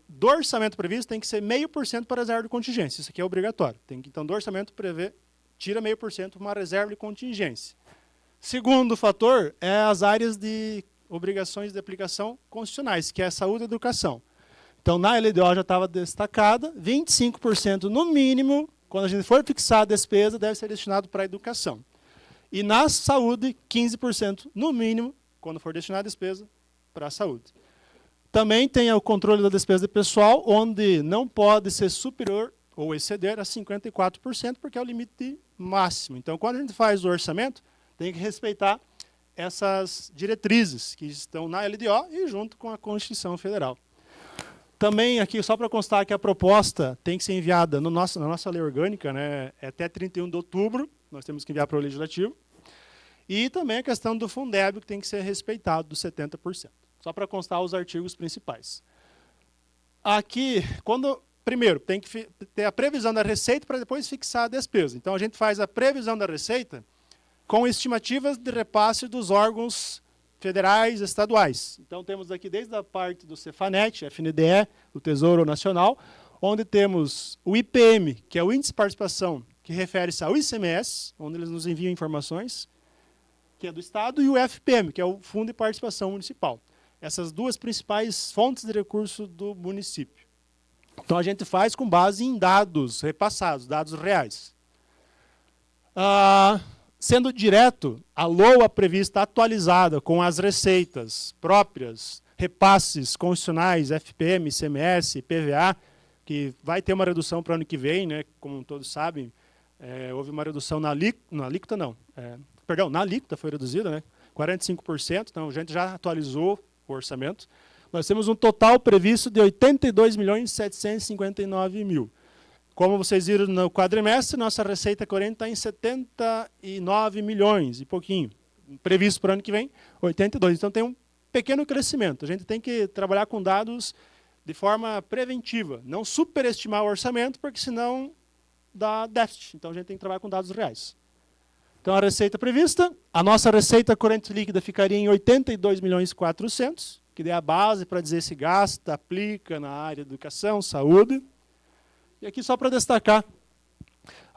do orçamento previsto tem que ser 0,5% para reserva de contingência. Isso aqui é obrigatório. Então, do orçamento tira 0,5% para uma reserva de contingência. Segundo fator é as áreas de obrigações de aplicação constitucionais, que é saúde e educação. Então, na LDO já estava destacada, 25% no mínimo, quando a gente for fixar a despesa, deve ser destinado para a educação. E na saúde, 15% no mínimo, quando for destinada a despesa, para a saúde. Também tem o controle da despesa de pessoal, onde não pode ser superior ou exceder a 54%, porque é o limite máximo. Então, quando a gente faz o orçamento, tem que respeitar essas diretrizes que estão na LDO e junto com a Constituição Federal. Também aqui, só para constar que a proposta tem que ser enviada na nossa lei orgânica, né, até 31 de outubro, nós temos que enviar para o Legislativo. E também a questão do Fundeb, que tem que ser respeitado, dos 70%. Só para constar os artigos principais. Aqui, primeiro, tem que ter a previsão da receita para depois fixar a despesa. Então, a gente faz a previsão da receita com estimativas de repasse dos órgãos federais e estaduais. Então, temos aqui desde a parte do Cefanet, FNDE, do Tesouro Nacional, onde temos o IPM, que é o Índice de Participação, que refere-se ao ICMS, onde eles nos enviam informações, que é do Estado, e o FPM, que é o Fundo de Participação Municipal. Essas 2 principais fontes de recurso do município. Então, a gente faz com base em dados repassados, dados reais. Sendo direto, a LOA prevista atualizada com as receitas próprias, repasses constitucionais, FPM, ICMS, PVA, que vai ter uma redução para o ano que vem, né, como todos sabem, houve uma redução na alíquota, na alíquota foi reduzida, né, 45%, então a gente já atualizou o orçamento. Nós temos um total previsto de 82.759.000. Como vocês viram no quadrimestre, nossa receita corrente está em 79 milhões e pouquinho. Previsto para o ano que vem, 82. Então tem um pequeno crescimento. A gente tem que trabalhar com dados de forma preventiva, não superestimar o orçamento, porque senão dá déficit. Então a gente tem que trabalhar com dados reais. Então a receita prevista, a nossa receita corrente líquida ficaria em 82.400.000, que é a base para dizer se gasta, aplica na área de educação, saúde. E aqui só para destacar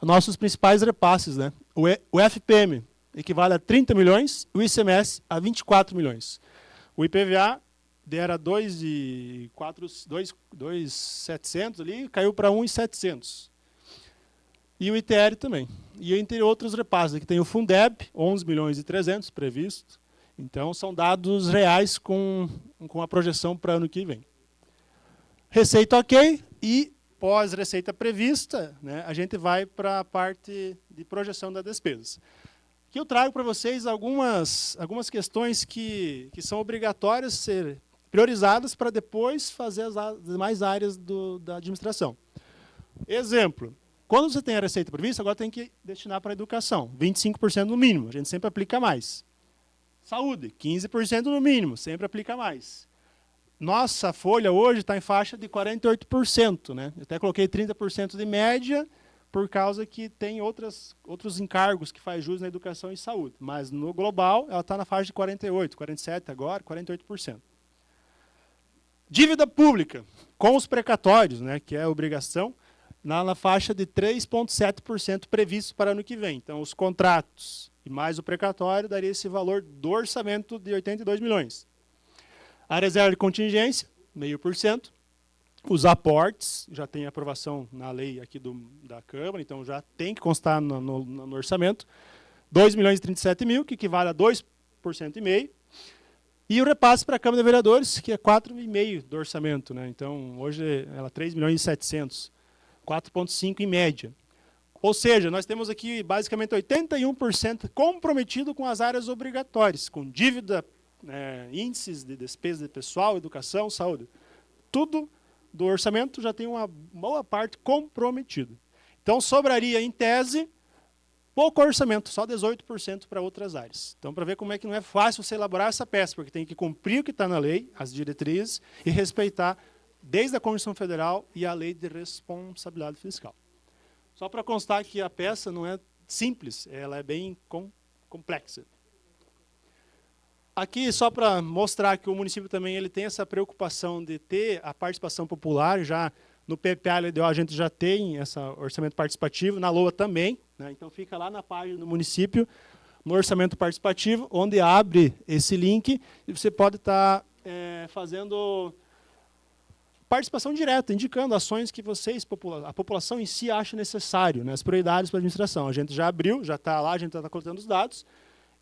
nossos principais repasses, né? O FPM equivale a 30 milhões, o ICMS a 24 milhões. O IPVA era 2.700 ali, caiu para 1.700. E o ITR também. E entre outros repasses, aqui tem o Fundeb, 11 milhões e 300 previsto. Então, são dados reais com a projeção para ano que vem. Receita ok, e pós-receita prevista, né, a gente vai para a parte de projeção das despesas. Aqui eu trago para vocês algumas questões que são obrigatórias ser priorizadas para depois fazer as demais áreas da administração. Exemplo, quando você tem a receita prevista, agora tem que destinar para a educação, 25% no mínimo, a gente sempre aplica mais. Saúde, 15% no mínimo, sempre aplica mais. Nossa folha hoje está em faixa de 48%. Né? Eu até coloquei 30% de média, por causa que tem outros encargos que faz jus na educação e saúde. Mas no global, ela está na faixa de 48%, 47% agora, 48%. Dívida pública, com os precatórios, né, que é a obrigação, na faixa de 3,7% previsto para ano que vem. Então, os contratos e mais o precatório daria esse valor do orçamento de 82 milhões. A reserva de contingência, 0,5%. Os aportes, já tem aprovação na lei aqui da Câmara, então já tem que constar no orçamento. 2 milhões e 37 mil, que equivale a 2,5%. E o repasse para a Câmara de Vereadores, que é 4,5% do orçamento. Né? Então, hoje ela é 3 milhões e 700, 4,5% em média. Ou seja, nós temos aqui basicamente 81% comprometido com as áreas obrigatórias, com dívida, índices de despesa de pessoal, educação, saúde. Tudo do orçamento já tem uma boa parte comprometida. Então, sobraria, em tese, pouco orçamento, só 18% para outras áreas. Então, para ver como é que não é fácil você elaborar essa peça, porque tem que cumprir o que está na lei, as diretrizes, e respeitar desde a Constituição Federal e a Lei de Responsabilidade Fiscal. Só para constar que a peça não é simples, ela é bem complexa. Aqui, só para mostrar que o município também ele tem essa preocupação de ter a participação popular, já no PPA-LDO a gente já tem esse orçamento participativo, na LOA também, né? Então fica lá na página do município, no orçamento participativo, onde abre esse link e você pode estar fazendo participação direta, indicando ações que vocês, a população em si, acha necessário, né? As prioridades para a administração. A gente já abriu, já está lá, a gente está coletando os dados,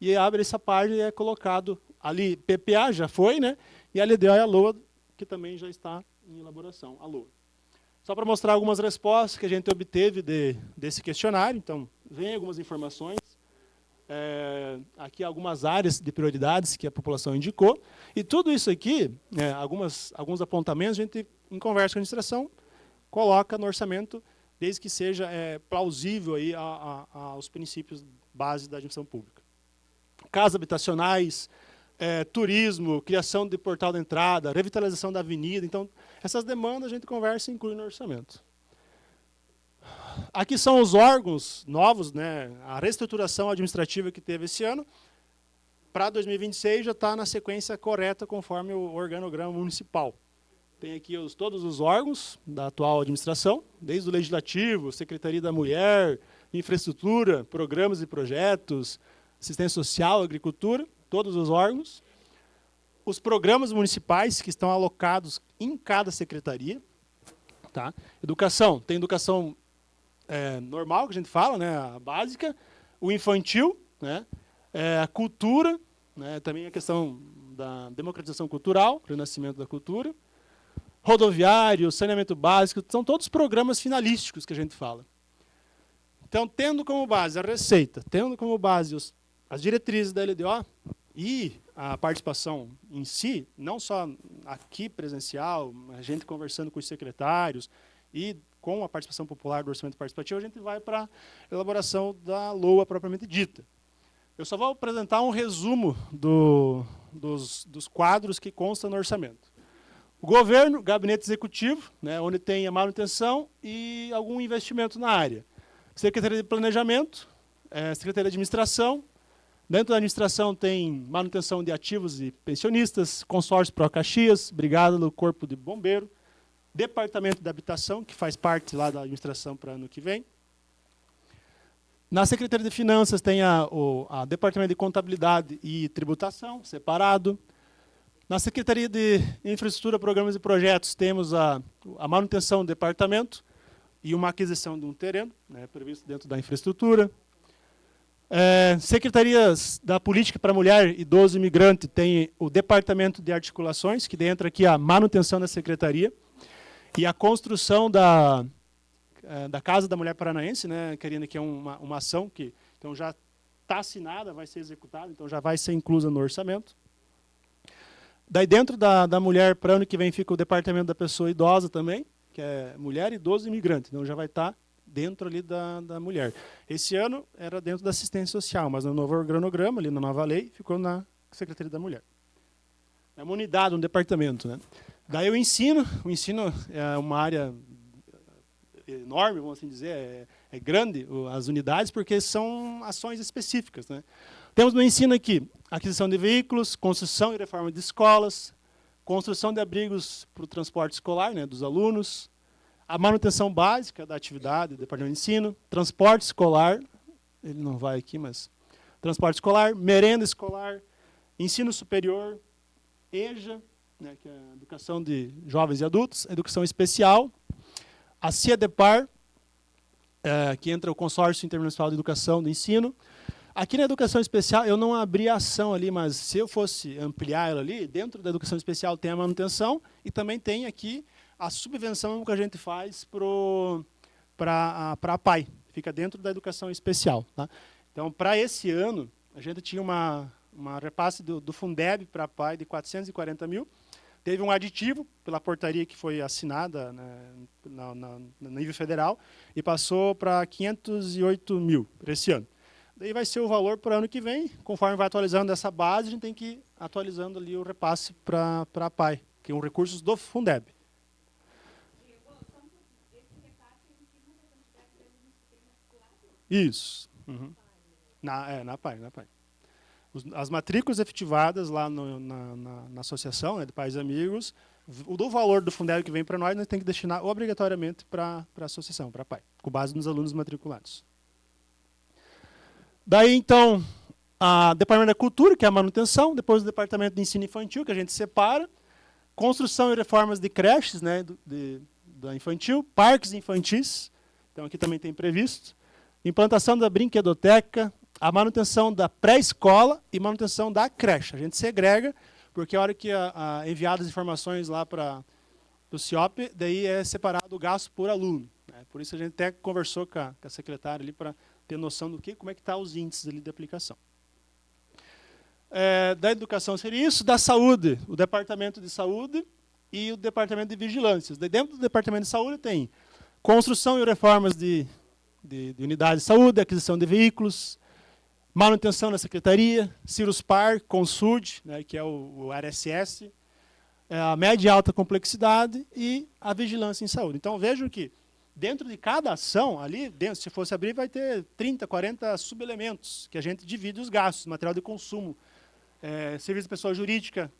e abre essa página e é colocado ali, PPA já foi, né? E a LDO e a LOA, que também já está em elaboração, a LOA. Só para mostrar algumas respostas que a gente obteve desse questionário, então, vem algumas informações, aqui algumas áreas de prioridades que a população indicou, e tudo isso aqui, alguns apontamentos, a gente, em conversa com a administração, coloca no orçamento, desde que seja plausível aí aos princípios base da administração pública. Casas habitacionais, turismo, criação de portal de entrada, revitalização da avenida. Então, essas demandas a gente conversa e inclui no orçamento. Aqui são os órgãos novos, né? A reestruturação administrativa que teve esse ano. Para 2026 já está na sequência correta, conforme o organograma municipal. Tem aqui todos os órgãos da atual administração, desde o Legislativo, Secretaria da Mulher, Infraestrutura, Programas e Projetos, Assistência Social, Agricultura, todos os órgãos. Os programas municipais que estão alocados em cada secretaria. Tá? Educação, tem educação normal, que a gente fala, né, a básica, o infantil, né, a cultura, né, também a questão da democratização cultural, renascimento da cultura, rodoviário, saneamento básico, são todos programas finalísticos que a gente fala. Então, tendo como base a receita, tendo como base as diretrizes da LDO e a participação em si, não só aqui presencial, a gente conversando com os secretários e com a participação popular do orçamento participativo, a gente vai para a elaboração da LOA propriamente dita. Eu só vou apresentar um resumo dos quadros que constam no orçamento. O governo, gabinete executivo, né, onde tem a manutenção e algum investimento na área. Secretaria de Planejamento, Secretaria de Administração. Dentro da administração tem manutenção de ativos e pensionistas, consórcio Pro Caxias, Brigada do Corpo de Bombeiro, Departamento de Habitação, que faz parte lá da administração para ano que vem. Na Secretaria de Finanças tem a Departamento de Contabilidade e Tributação, separado. Na Secretaria de Infraestrutura, Programas e Projetos, temos a manutenção do departamento e uma aquisição de um terreno, né, previsto dentro da infraestrutura. Secretarias da Política para Mulher, Idoso e Imigrante tem o Departamento de Articulações, que entra aqui a manutenção da secretaria, e a construção da Casa da Mulher Paranaense, né, Karina, que é uma ação que então, já está assinada, vai ser executada, então já vai ser inclusa no orçamento. Daí dentro da mulher, para ano que vem, fica o Departamento da Pessoa Idosa também, que é Mulher, Idoso e Imigrante, então já vai estar dentro ali da mulher. Esse ano era dentro da assistência social, mas no novo organograma, ali na nova lei, ficou na Secretaria da Mulher. É uma unidade, um departamento, né? Daí o ensino é uma área enorme, vamos assim dizer, é grande as unidades, porque são ações específicas, né? Temos no ensino aqui aquisição de veículos, construção e reforma de escolas, construção de abrigos para o transporte escolar, né, dos alunos, a manutenção básica da atividade do Departamento de Ensino, transporte escolar, ele não vai aqui, mas transporte escolar, merenda escolar, ensino superior, EJA, né, que é a educação de jovens e adultos, educação especial, a CIEDEPAR, que entra o Consórcio Intermunicipal de Educação do Ensino. Aqui na educação especial, eu não abri a ação ali, mas se eu fosse ampliar ela ali, dentro da educação especial tem a manutenção e também tem aqui a subvenção que a gente faz para a PAI, fica dentro da educação especial. Tá? Então, para esse ano, a gente tinha uma repasse do Fundeb para a PAI de 440 mil, teve um aditivo pela portaria que foi assinada, né, no nível federal e passou para 508 mil para esse ano. Daí vai ser o valor para o ano que vem, conforme vai atualizando essa base, a gente tem que ir atualizando ali o repasse para a PAI, que é um recursos do Fundeb. Isso. Uhum. Na PAI. As matrículas efetivadas lá na associação, né, de pais e amigos, do valor do Fundeb que vem para nós tem que destinar obrigatoriamente para a associação, para a PAI, com base nos alunos matriculados. Daí, então, o Departamento da Cultura, que é a manutenção, depois o Departamento de Ensino Infantil, que a gente separa, construção e reformas de creches, né, da infantil, parques infantis, então aqui também tem previsto, implantação da brinquedoteca, a manutenção da pré-escola e manutenção da creche. A gente segrega, porque a hora que enviadas as informações lá para o CIOP, daí é separado o gasto por aluno. Né? Por isso a gente até conversou com a secretária ali para ter noção do como é que estão os índices ali de aplicação. Da educação seria isso, da saúde, o Departamento de Saúde e o Departamento de Vigilância. Dentro do Departamento de Saúde tem construção e reformas de unidades de saúde, aquisição de veículos, manutenção da secretaria, Ciruspar, Consud, né, que é o RSS, a média e alta complexidade e a vigilância em saúde. Então vejam que dentro de cada ação, ali, se fosse abrir, vai ter 30, 40 subelementos, que a gente divide os gastos, material de consumo, serviço de pessoa jurídica,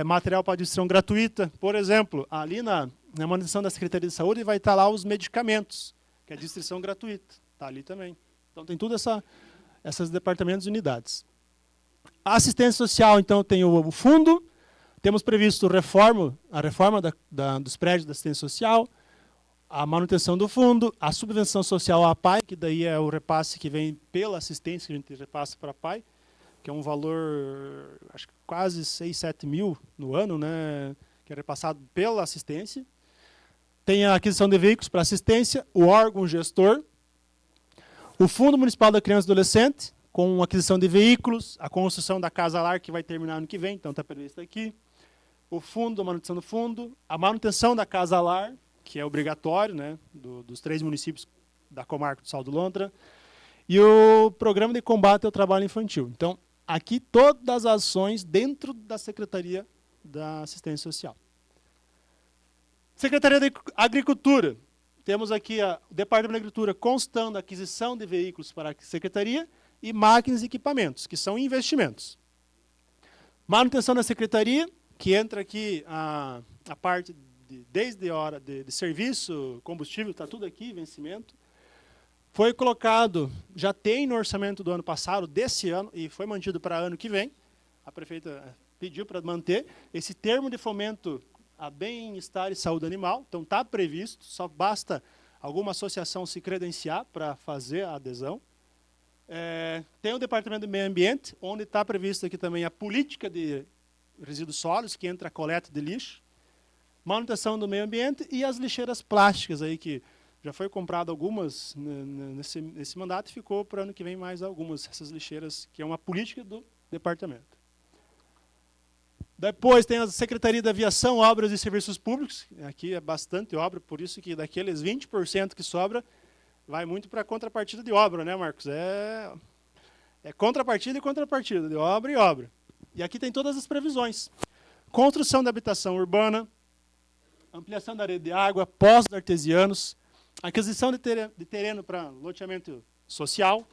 material para distribuição gratuita. Por exemplo, ali na manutenção da Secretaria de Saúde vai estar lá os medicamentos, que é a distribuição gratuita. Está ali também. Então tem tudo esses departamentos e unidades. A assistência social, então, tem o fundo, temos previsto a reforma dos prédios da assistência social, a manutenção do fundo, a subvenção social à PAI, que daí é o repasse que vem pela assistência que a gente repassa para a PAI, que é um valor, acho que quase 6, 7 mil no ano, né, que é repassado pela assistência. Tem a aquisição de veículos para assistência, o órgão gestor, o Fundo Municipal da Criança e Adolescente, com aquisição de veículos, a construção da Casa Lar, que vai terminar ano que vem, então está previsto aqui, o fundo, a manutenção do fundo, a manutenção da Casa Lar, que é obrigatório, né, dos 3 municípios da comarca do Sal do Lontra, e o Programa de Combate ao Trabalho Infantil. Então, aqui todas as ações dentro da Secretaria da Assistência Social. Secretaria da Agricultura. Temos aqui o Departamento da Agricultura constando a aquisição de veículos para a Secretaria e máquinas e equipamentos, que são investimentos. Manutenção da Secretaria, que entra aqui a parte desde a hora de serviço, combustível, está tudo aqui, vencimento. Foi colocado, já tem no orçamento do ano passado, desse ano, e foi mantido para ano que vem. A prefeita pediu para manter esse termo de fomento a bem-estar e saúde animal. Então, está previsto, só basta alguma associação se credenciar para fazer a adesão. Tem o Departamento do Meio Ambiente, onde está previsto aqui também a política de resíduos sólidos, que entra a coleta de lixo, manutenção do meio ambiente e as lixeiras plásticas, aí, que já foi comprado algumas nesse mandato e ficou para ano que vem mais algumas, essas lixeiras, que é uma política do departamento. Depois tem a Secretaria da Aviação, Obras e Serviços Públicos. Aqui é bastante obra, por isso que daqueles 20% que sobra, vai muito para a contrapartida de obra, né, Marcos? É contrapartida e contrapartida, de obra e obra. E aqui tem todas as previsões. Construção de habitação urbana, ampliação da rede de água, postos artesianos, aquisição de terreno para loteamento social,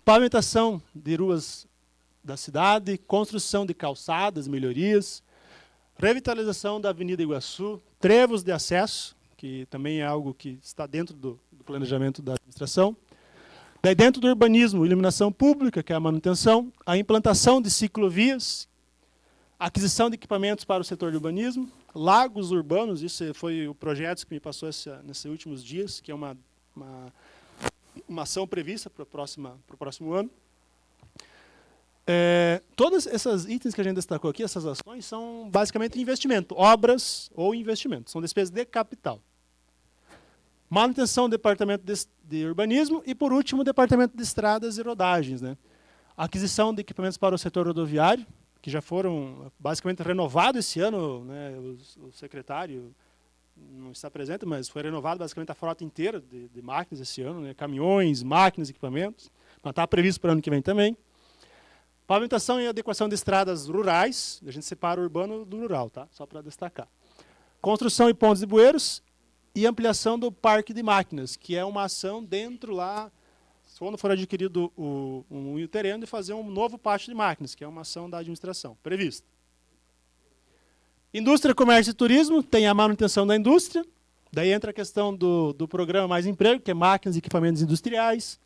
pavimentação de ruas da cidade, construção de calçadas, melhorias, revitalização da Avenida Iguaçu, trevos de acesso, que também é algo que está dentro do planejamento da administração. Daí, dentro do urbanismo, iluminação pública, que é a manutenção, a implantação de ciclovias, aquisição de equipamentos para o setor de urbanismo, lagos urbanos, isso foi o projeto que me passou nesses últimos dias, que é uma ação prevista para o próximo ano. Todos esses itens que a gente destacou aqui, essas ações, são basicamente investimento, obras ou investimentos, são despesas de capital. Manutenção do departamento de urbanismo e, por último, o departamento de estradas e rodagens, né? Aquisição de equipamentos para o setor rodoviário, que já foram basicamente renovados esse ano, né? O secretário não está presente, mas foi renovado basicamente a frota inteira de máquinas esse ano, né? Caminhões, máquinas, equipamentos, mas está previsto para o ano que vem também. Pavimentação e adequação de estradas rurais, a gente separa o urbano do rural, tá? Só para destacar. Construção e pontes de bueiros e ampliação do parque de máquinas, que é uma ação dentro lá, quando for adquirido o terreno, de fazer um novo pátio de máquinas, que é uma ação da administração, prevista. Indústria, comércio e turismo, tem a manutenção da indústria, daí entra a questão do programa Mais Emprego, que é máquinas e equipamentos industriais,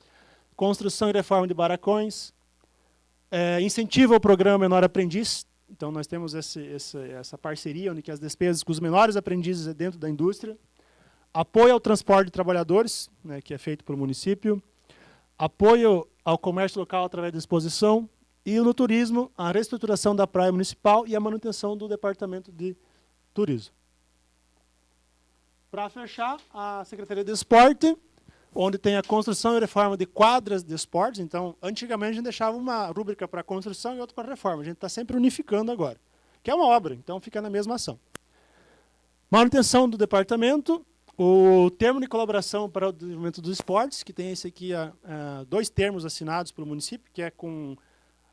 construção e reforma de barracões, incentiva o programa Menor Aprendiz. Então, nós temos essa parceria, onde que as despesas com os menores aprendizes é dentro da indústria. Apoio ao transporte de trabalhadores, né, que é feito pelo município. Apoio ao comércio local através da exposição. E no turismo, a reestruturação da praia municipal e a manutenção do departamento de turismo. Para fechar, a Secretaria de Esporte, onde tem a construção e reforma de quadras de esportes. Então, antigamente a gente deixava uma rúbrica para construção e outra para reforma. A gente está sempre unificando agora, que é uma obra, então fica na mesma ação. Manutenção do departamento, o termo de colaboração para o desenvolvimento dos esportes, que tem esse aqui, 2 termos assinados pelo município, que é com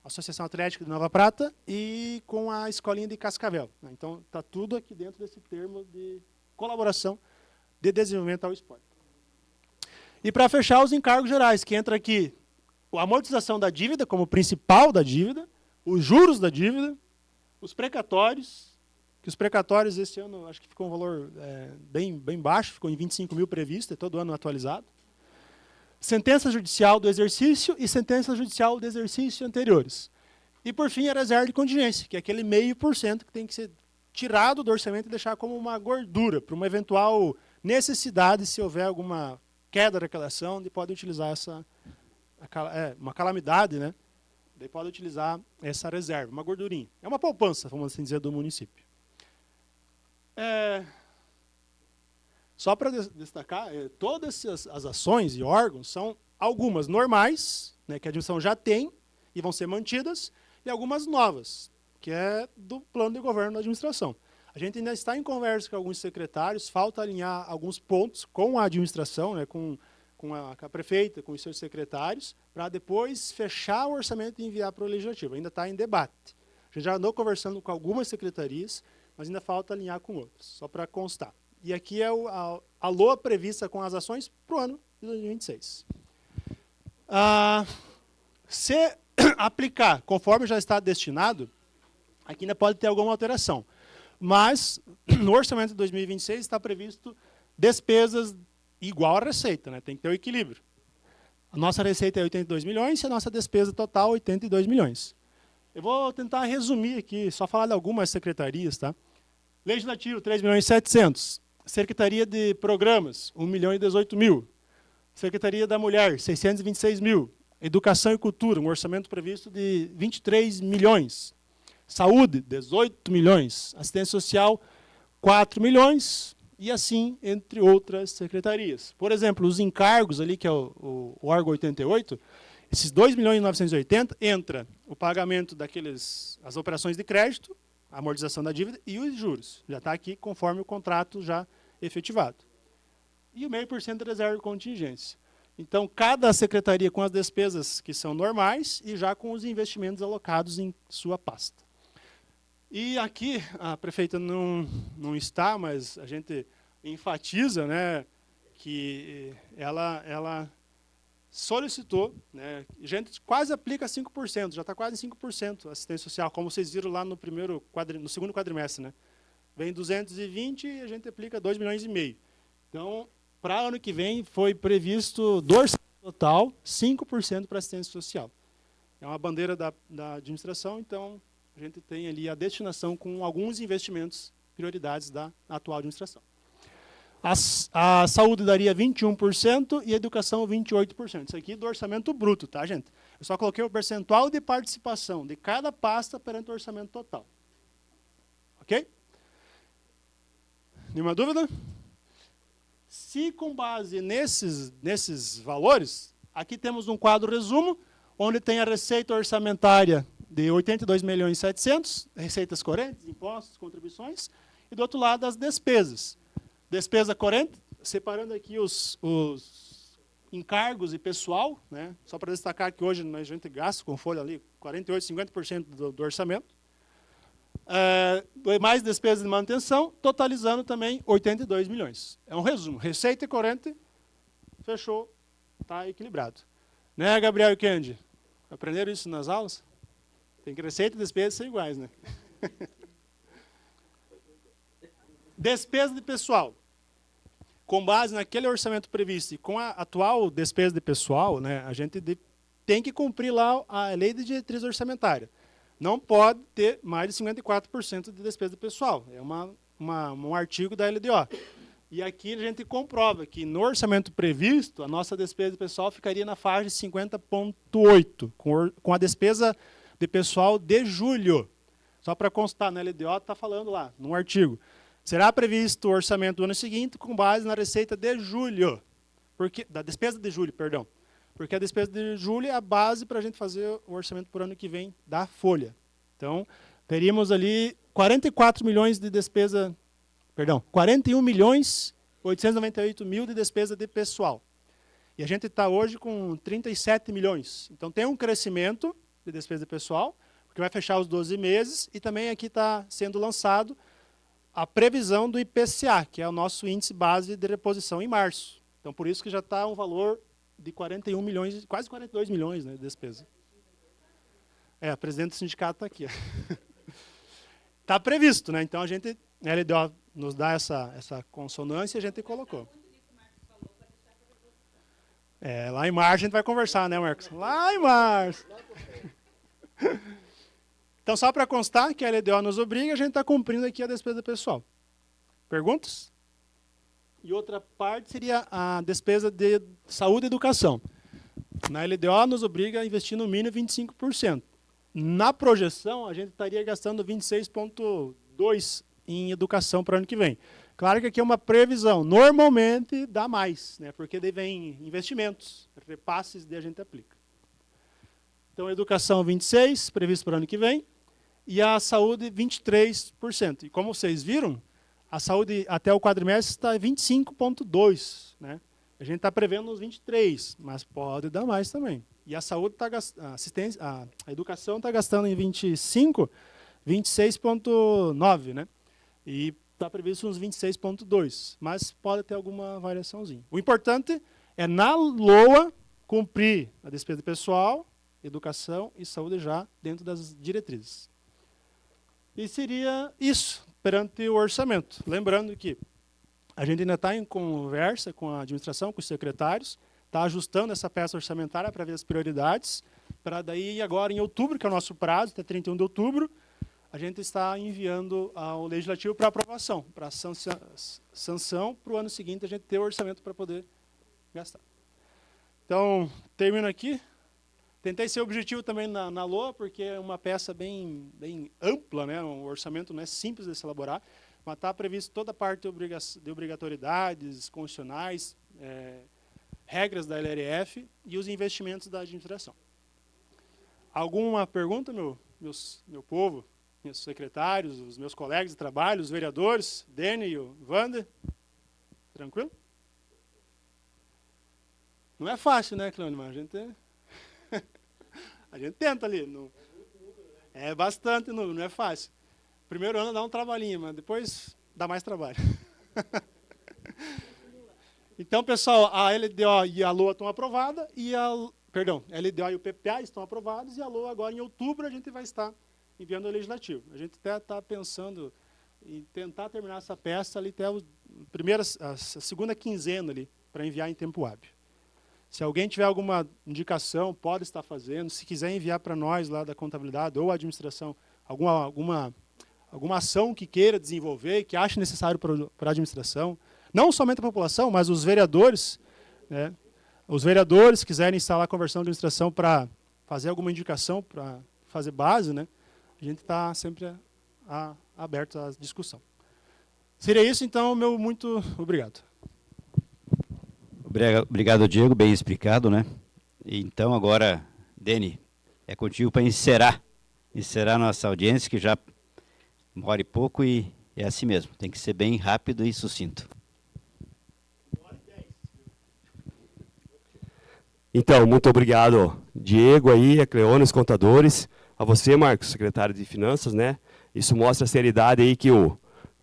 a Associação Atlética de Nova Prata e com a Escolinha de Cascavel. Então, está tudo aqui dentro desse termo de colaboração de desenvolvimento ao esporte. E para fechar, os encargos gerais, que entra aqui a amortização da dívida como principal da dívida, os juros da dívida, os precatórios, que os precatórios esse ano acho que ficou um valor bem baixo, ficou em 25 mil previsto, é todo ano atualizado. Sentença judicial do exercício e sentença judicial do exercício anteriores. E, por fim, a reserva de contingência, que é aquele 0,5% que tem que ser tirado do orçamento e deixar como uma gordura, para uma eventual necessidade, se houver alguma queda da arrecadação, de pode utilizar uma calamidade, né? Daí pode utilizar essa reserva, uma gordurinha. É uma poupança, vamos assim dizer, do município. Só para destacar, todas as ações e órgãos são algumas normais, né, que a administração já tem e vão ser mantidas, e algumas novas, que é do plano de governo da administração. A gente ainda está em conversa com alguns secretários, falta alinhar alguns pontos com a administração, né, com a prefeita, com os seus secretários, para depois fechar o orçamento e enviar para o Legislativo. Ainda está em debate. A gente já andou conversando com algumas secretarias, mas ainda falta alinhar com outras, só para constar. E aqui é a LOA prevista com as ações para o ano de 2026. Se aplicar conforme já está destinado, aqui ainda pode ter alguma alteração. Mas, no orçamento de 2026, está previsto despesas igual à receita, né? Tem que ter o equilíbrio. A nossa receita é 82 milhões e a nossa despesa total 82 milhões. Eu vou tentar resumir aqui, só falar de algumas secretarias, tá? Legislativo, 3 milhões e 700. Secretaria de Programas, 1 milhão e 18 mil. Secretaria da Mulher, 626 mil. Educação e Cultura, um orçamento previsto de 23 milhões. Saúde, 18 milhões. Assistência Social, 4 milhões. E assim, entre outras secretarias. Por exemplo, os encargos ali, que é o órgão 88, esses 2 milhões e 980, entra o pagamento as operações de crédito, a amortização da dívida e os juros. Já está aqui conforme o contrato já efetivado. E o 0,5% de reserva de contingência. Então, cada secretaria com as despesas que são normais e já com os investimentos alocados em sua pasta. E aqui, a prefeita não está, mas a gente enfatiza, né, que ela solicitou, né, a gente quase aplica 5%, já está quase 5% assistência social, como vocês viram lá no segundo quadrimestre. Né? Vem 220 e a gente aplica 2,5 milhões. Então, para ano que vem, foi previsto do orçamento total 5% para assistência social. É uma bandeira da administração, então a gente tem ali a destinação com alguns investimentos, prioridades da atual administração. A saúde daria 21% e a educação 28%. Isso aqui do orçamento bruto, tá, gente? Eu só coloquei o percentual de participação de cada pasta perante o orçamento total. Ok? Nenhuma dúvida? Se com base nesses valores, aqui temos um quadro resumo, onde tem a receita orçamentária de 82 milhões e 700, receitas correntes, impostos, contribuições, e do outro lado as despesas. Despesa corrente, separando aqui os encargos e pessoal, né? Só para destacar que hoje a gente gasta com folha ali 48%, 50% do orçamento. Mais despesas de manutenção, totalizando também 82 milhões. É um resumo. Receita e corrente, fechou, está equilibrado. Né, Gabriel e Kendi? Aprenderam isso nas aulas? Tem que receita e despesa ser iguais, né? Despesa de pessoal. Com base naquele orçamento previsto e com a atual despesa de pessoal, né, a gente tem que cumprir lá a lei de diretriz orçamentária. Não pode ter mais de 54% de despesa de pessoal. É um artigo da LDO. E aqui a gente comprova que no orçamento previsto, a nossa despesa de pessoal ficaria na faixa de 50,8%, com a despesa de pessoal de julho. Só para constar, na LDO está falando lá, num artigo. Será previsto o orçamento do ano seguinte com base na receita de julho. Da despesa de julho, perdão. Porque a despesa de julho é a base para a gente fazer o orçamento por ano que vem da folha. Então, teríamos ali 44 milhões de despesa, perdão, 41 milhões 898 mil de despesa de pessoal. E a gente está hoje com 37 milhões. Então, tem um crescimento de despesa de pessoal, porque vai fechar os 12 meses, e também aqui está sendo lançado a previsão do IPCA, que é o nosso índice base de reposição em março. Então, por isso que já está um valor de 41 milhões, quase 42 milhões, né, de despesa. A presidente do sindicato está aqui. Está previsto, né? Então, a LDO nos dá essa consonância e a gente colocou. Lá em março a gente vai conversar, né, Marcos? Lá em março. Então, só para constar que a LDO nos obriga, a gente está cumprindo aqui a despesa pessoal. Perguntas? E outra parte seria a despesa de saúde e educação. Na LDO nos obriga a investir no mínimo 25%. Na projeção, a gente estaria gastando 26,2% em educação para o ano que vem. Claro que aqui é uma previsão. Normalmente dá mais, né? Porque daí vem investimentos, repasses, daí a gente aplica. Então, educação 26%, previsto para o ano que vem. E a saúde, 23%. E como vocês viram, a saúde até o quadrimestre está 25,2%. Né? A gente está prevendo uns 23%, mas pode dar mais também. E a saúde está a educação está gastando em 25%, 26,9%. Né? E está previsto uns 26,2%. Mas pode ter alguma variaçãozinha. O importante é, na LOA, cumprir a despesa pessoal, educação e saúde já dentro das diretrizes. E seria isso perante o orçamento. Lembrando que A gente ainda está em conversa com a administração, com os secretários, está ajustando essa peça orçamentária para ver as prioridades, para daí agora em outubro, que é o nosso prazo, até 31 de outubro, a gente está enviando ao Legislativo para aprovação, para sanção para o ano seguinte a gente ter o orçamento para poder gastar. Então, termino aqui. Tentei ser objetivo também na LOA, porque é uma peça bem ampla, né? O orçamento não é simples de se elaborar, mas está previsto toda a parte de obrigatoriedades constitucionais, regras da LRF e os investimentos da administração. Alguma pergunta, meu povo, meus secretários, os meus colegas de trabalho, os vereadores, Dene e o Wander? Tranquilo? Não é fácil, né, Cleone? Mas a gente tenta ali. Não, é bastante número, não é fácil. Primeiro ano dá um trabalhinho, mas depois dá mais trabalho. Então, pessoal, a LDO e a LOA estão aprovadas, a LDO e o PPA estão aprovados, e a LOA agora em outubro a gente vai estar enviando ao Legislativo. A gente até está pensando em tentar terminar essa peça ali até a segunda quinzena ali, para enviar em tempo hábil. Se alguém tiver alguma indicação, pode estar fazendo. Se quiser enviar para nós lá da contabilidade ou a administração alguma ação que queira desenvolver, que ache necessário para a administração, não somente a população, mas os vereadores, né? Os vereadores quiserem instalar a conversão de administração para fazer alguma indicação, para fazer base, né? A gente está sempre aberto à discussão. Seria isso, então, meu muito obrigado. Obrigado, Diego, bem explicado, né? Então, agora, Dene, é contigo para encerrar nossa audiência, que já demora pouco e é assim mesmo, tem que ser bem rápido e sucinto. Então, muito obrigado, Diego, aí, a Cleone, os contadores, a você, Marcos, secretário de Finanças, né? Isso mostra a seriedade aí que o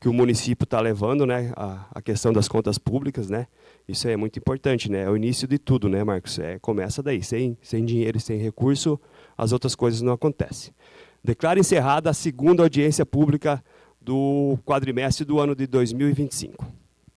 município está levando, né? A questão das contas públicas, né? Isso é muito importante, né? É o início de tudo, né, Marcos? Começa daí. Sem dinheiro e sem recurso, as outras coisas não acontecem. Declaro encerrada a segunda audiência pública do quadrimestre do ano de 2025.